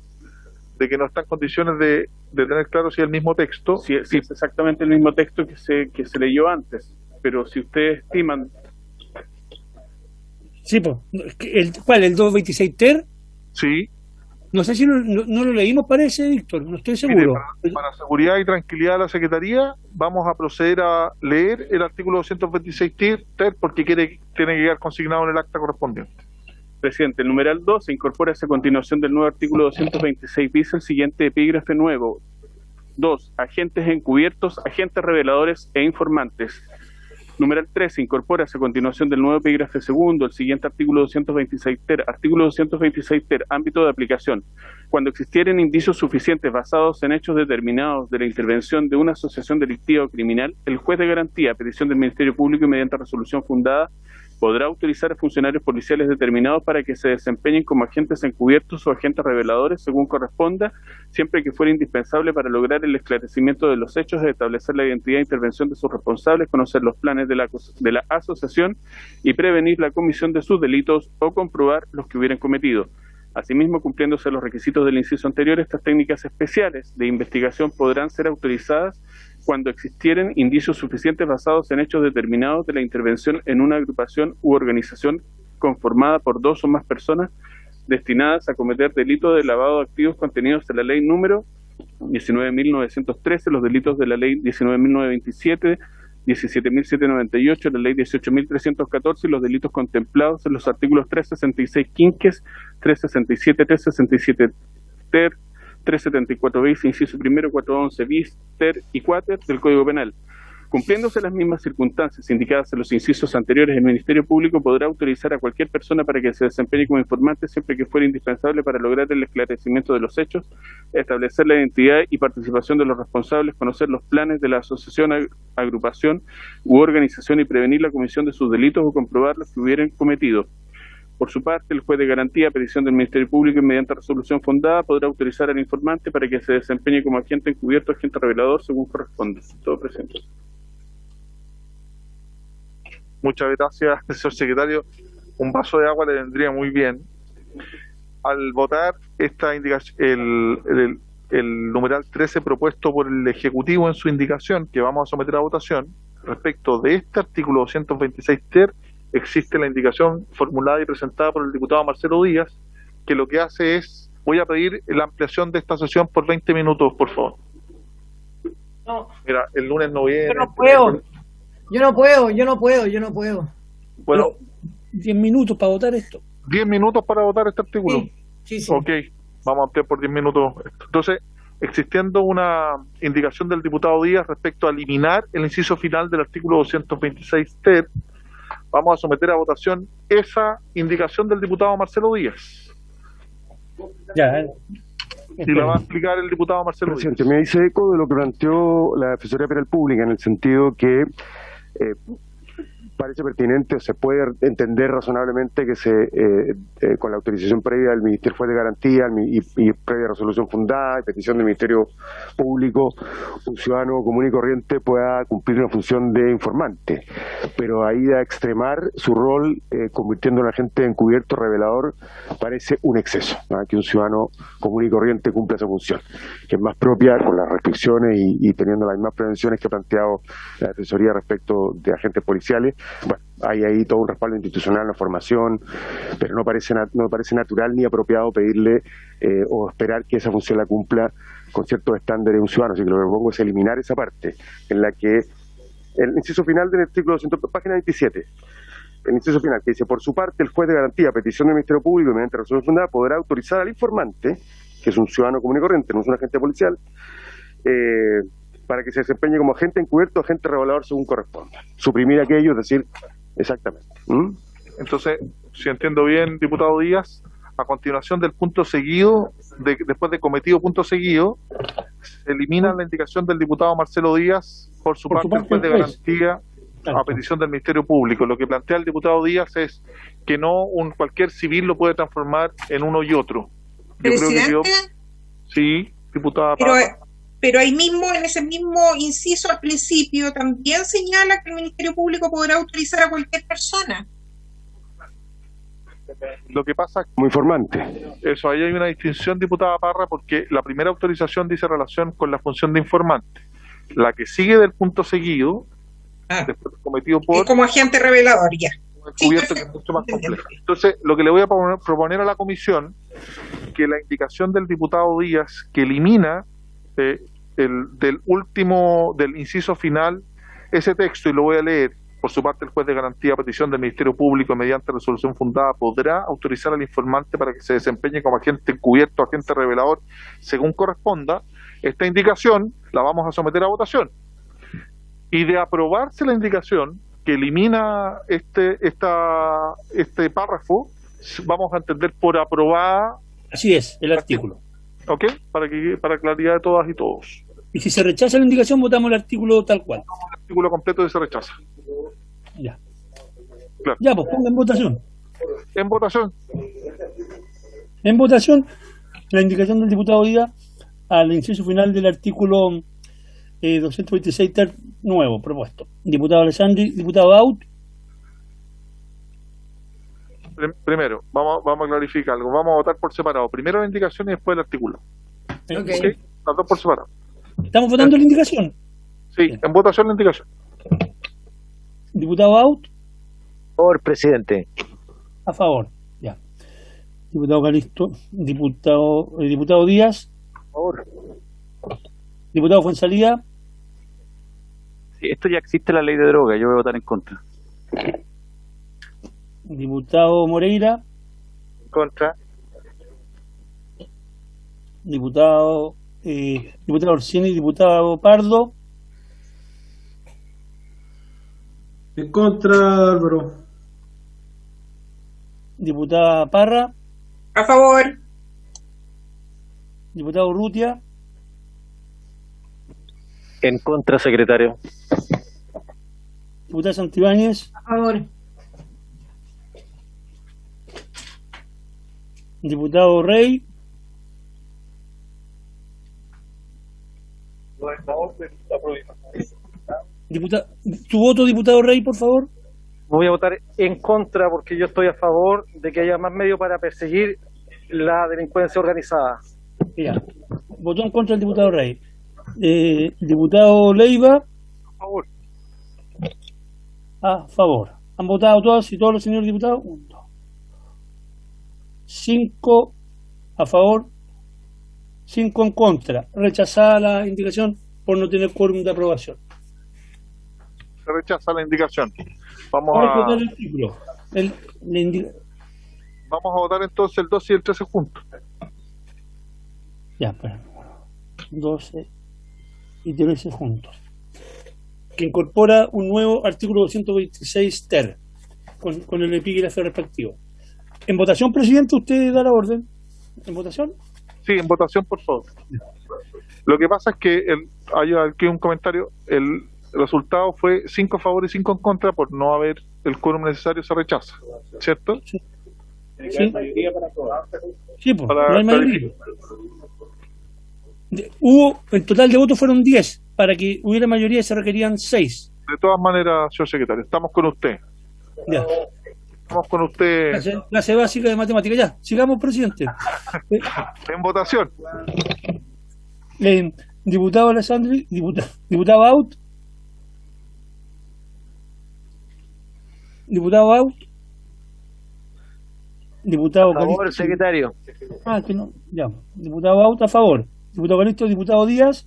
de que no está en condiciones de tener claro si es el mismo texto. Sí, es exactamente el mismo texto que se leyó antes. Pero si ustedes estiman... Sí, pues. ¿Cuál? ¿El 226 ter? Sí. No sé si no lo leímos, parece, Víctor, no estoy seguro. Mire, para seguridad y tranquilidad de la Secretaría, vamos a proceder a leer el artículo 226 ter porque tiene que quedar consignado en el acta correspondiente. Presidente, el numeral 2 se incorpora a continuación del nuevo artículo 226 bis el siguiente epígrafe nuevo. 2. Agentes encubiertos, agentes reveladores e informantes. Numeral 3 se incorpora a continuación del nuevo epígrafe segundo el siguiente artículo 226 ter. Artículo 226 ter. Ámbito de aplicación. Cuando existieren indicios suficientes basados en hechos determinados de la intervención de una asociación delictiva o criminal, el juez de garantía, a petición del Ministerio Público y mediante resolución fundada, podrá autorizar a funcionarios policiales determinados para que se desempeñen como agentes encubiertos o agentes reveladores según corresponda, siempre que fuera indispensable para lograr el esclarecimiento de los hechos, establecer la identidad e intervención de sus responsables, conocer los planes de la asociación y prevenir la comisión de sus delitos o comprobar los que hubieran cometido. Asimismo, cumpliéndose los requisitos del inciso anterior, estas técnicas especiales de investigación podrán ser autorizadas cuando existieren indicios suficientes basados en hechos determinados de la intervención en una agrupación u organización conformada por 2 o más personas destinadas a cometer delitos de lavado de activos contenidos en la ley número 19.913, los delitos de la ley 19.927, 17.798, la ley 18.314 y los delitos contemplados en los artículos 366 quinques, 367, 367 ter, 374 bis, inciso primero, 411 bis, ter y quater del Código Penal. Cumpliéndose las mismas circunstancias indicadas en los incisos anteriores, el Ministerio Público podrá autorizar a cualquier persona para que se desempeñe como informante siempre que fuera indispensable para lograr el esclarecimiento de los hechos, establecer la identidad y participación de los responsables, conocer los planes de la asociación, agrupación u organización y prevenir la comisión de sus delitos o comprobar los que hubieran cometido. Por su parte, el juez de garantía, a petición del Ministerio Público y mediante resolución fundada, podrá autorizar al informante para que se desempeñe como agente encubierto o agente revelador según corresponde. Todo presente. Muchas gracias, señor secretario. Un vaso de agua le vendría muy bien. Al votar esta indicación, el numeral 13 propuesto por el Ejecutivo en su indicación, que vamos a someter a votación, respecto de este artículo 226 ter, existe la indicación formulada y presentada por el diputado Marcelo Díaz, que lo que hace es, voy a pedir la ampliación de esta sesión por 20 minutos, por favor. No. Mira, el lunes no viene. Yo no puedo. Bueno, 10 minutos para votar esto. 10 minutos para votar este artículo. Sí. Ok, vamos a ampliar por 10 minutos esto. Entonces, existiendo una indicación del diputado Díaz respecto a eliminar el inciso final del artículo 226 ter, vamos a someter a votación esa indicación del diputado Marcelo Díaz. Ya. Y la va a explicar el diputado Marcelo Díaz. Presidente, me hice eco de lo que planteó la Defensoría Penal Pública, en el sentido que parece pertinente o se puede entender razonablemente que con la autorización previa del Ministerio Juez de Garantía y previa resolución fundada y petición del Ministerio Público, un ciudadano común y corriente pueda cumplir una función de informante, pero ahí a extremar su rol convirtiendo a la gente en encubierto revelador parece un exceso, ¿no? Que un ciudadano común y corriente cumpla esa función, que es más propia con las restricciones y teniendo las mismas prevenciones que ha planteado la Defensoría respecto de agentes policiales. Bueno, hay ahí todo un respaldo institucional en la formación, pero no parece natural ni apropiado pedirle o esperar que esa función la cumpla con ciertos estándares de un ciudadano. Así que lo que propongo es eliminar esa parte en la que el inciso final del artículo 200, página 27, el inciso final que dice: por su parte, el juez de garantía, a petición del Ministerio Público y mediante resolución fundada, podrá autorizar al informante, que es un ciudadano común y corriente, no es un agente policial, para que se desempeñe como agente encubierto o agente revelador según corresponda. Suprimir aquello, es decir, exactamente. Entonces, si entiendo bien, diputado Díaz, a continuación del punto seguido, después de cometido punto seguido, se elimina la indicación del diputado Marcelo Díaz, por su parte el juez de garantía, a petición del Ministerio Público. Lo que plantea el diputado Díaz es que no cualquier civil lo puede transformar en uno y otro. ¿Presidente? Sí, diputada. Pero ahí mismo, en ese mismo inciso al principio, también señala que el Ministerio Público podrá autorizar a cualquier persona. Lo que pasa... Como informante. Eso, ahí hay una distinción, diputada Parra, porque la primera autorización dice relación con la función de informante. La que sigue del punto seguido, después cometido por... Y como agente revelador, ya. Encubierto, que es mucho más complejo. Entonces, lo que le voy a proponer a la comisión que la indicación del diputado Díaz que elimina del inciso final ese texto, y lo voy a leer. Por su parte, el juez de garantía, a petición del Ministerio Público, mediante resolución fundada, podrá autorizar al informante para que se desempeñe como agente encubierto, agente revelador, según corresponda. Esta indicación la vamos a someter a votación. Y de aprobarse la indicación que elimina este párrafo, vamos a entender por aprobada. Así es, el artículo. ¿Ok? Para claridad de todas y todos. Y si se rechaza la indicación, votamos el artículo tal cual. El artículo completo se rechaza. Ya. Claro. Ya, pues ponga en votación. En votación. En votación, la indicación del diputado Díaz al inciso final del artículo 226 nuevo propuesto. Diputado Alessandri, diputado Aut. Primero, vamos a clarificar algo. Vamos a votar por separado. Primero la indicación y después el artículo. Okay. Las dos por separado. ¿Estamos votando la indicación? Sí, en votación la indicación. Diputado Aut. Por presidente. A favor. Ya. Diputado Calisto. Diputado Díaz. A favor. Diputado Fuenzalía. Sí, esto ya existe la ley de droga, yo voy a votar en contra. Diputado Moreira. Contra. Diputado Orsini, diputado Pardo. En contra, Álvaro. Diputada Parra. A favor. Diputado Urrutia. En contra, secretario. Diputada Santibáñez. A favor. Diputado Rey. ¿Tu voto, diputado Rey, por favor? Voy a votar en contra porque yo estoy a favor de que haya más medios para perseguir la delincuencia organizada. Ya. Votó en contra el diputado Rey. Diputado Leiva. A favor. A favor. ¿Han votado todos y todos los señores diputados? 1, 2. 5 a favor, 5 en contra. Rechazada la indicación por no tener quórum de aprobación. Se rechaza la indicación. Vamos a votar entonces el 12 y el 13 juntos. Ya, pero 12 y 13 juntos. Que incorpora un nuevo artículo 226 ter con el epígrafe respectivo. En votación, presidente, usted da la orden. ¿En votación? Sí, en votación, por favor. Lo que pasa es que hay aquí un comentario. El resultado fue 5 a favor y 5 en contra. Por no haber el quórum necesario, se rechaza. ¿Cierto? Sí. Sí. Mayoría para aprobar. Sí, pues, no hay mayoría. En total de votos fueron 10. Para que hubiera mayoría se requerían 6. De todas maneras, señor secretario, estamos con usted. Ya. Estamos con usted. Clase básica de matemáticas. Ya, sigamos, presidente. En votación. Diputado Alessandri, diputado Aut. Diputado Aut. Diputado a favor, Calisto. secretario. Que no, ya. Diputado Aut a favor. Diputado Calisto, diputado Díaz.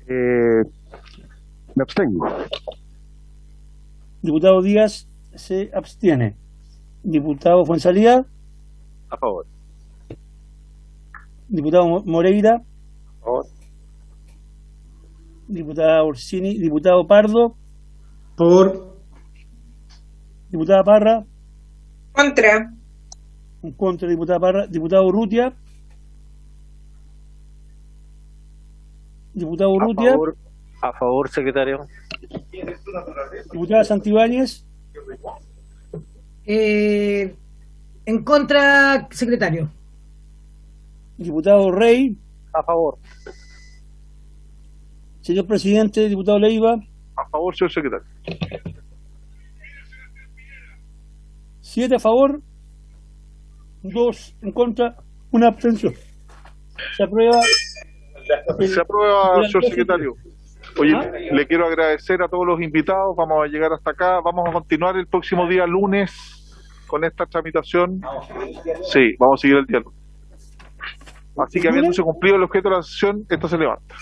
Me abstengo. Diputado Díaz se abstiene. Diputado Fuenzalía. A favor. Diputado Moreira. A favor. Diputada Orsini. Diputado Pardo. Por. Diputada Parra. Contra. En contra, diputada Parra. Diputado Urrutia. Diputado Urrutia. A favor, secretario. Diputada Santibáñez. En contra, secretario. Diputado Rey. A favor. Señor presidente, diputado Leiva. A favor, señor secretario. 7 a favor, 2 en contra, 1 abstención. Se aprueba. Se aprueba, señor secretario. Oye, le quiero agradecer a todos los invitados. Vamos a llegar hasta acá. Vamos a continuar el próximo día lunes con esta tramitación, sí, vamos a seguir el diálogo. Así que habiéndose cumplido el objeto de la sesión, esto se levanta.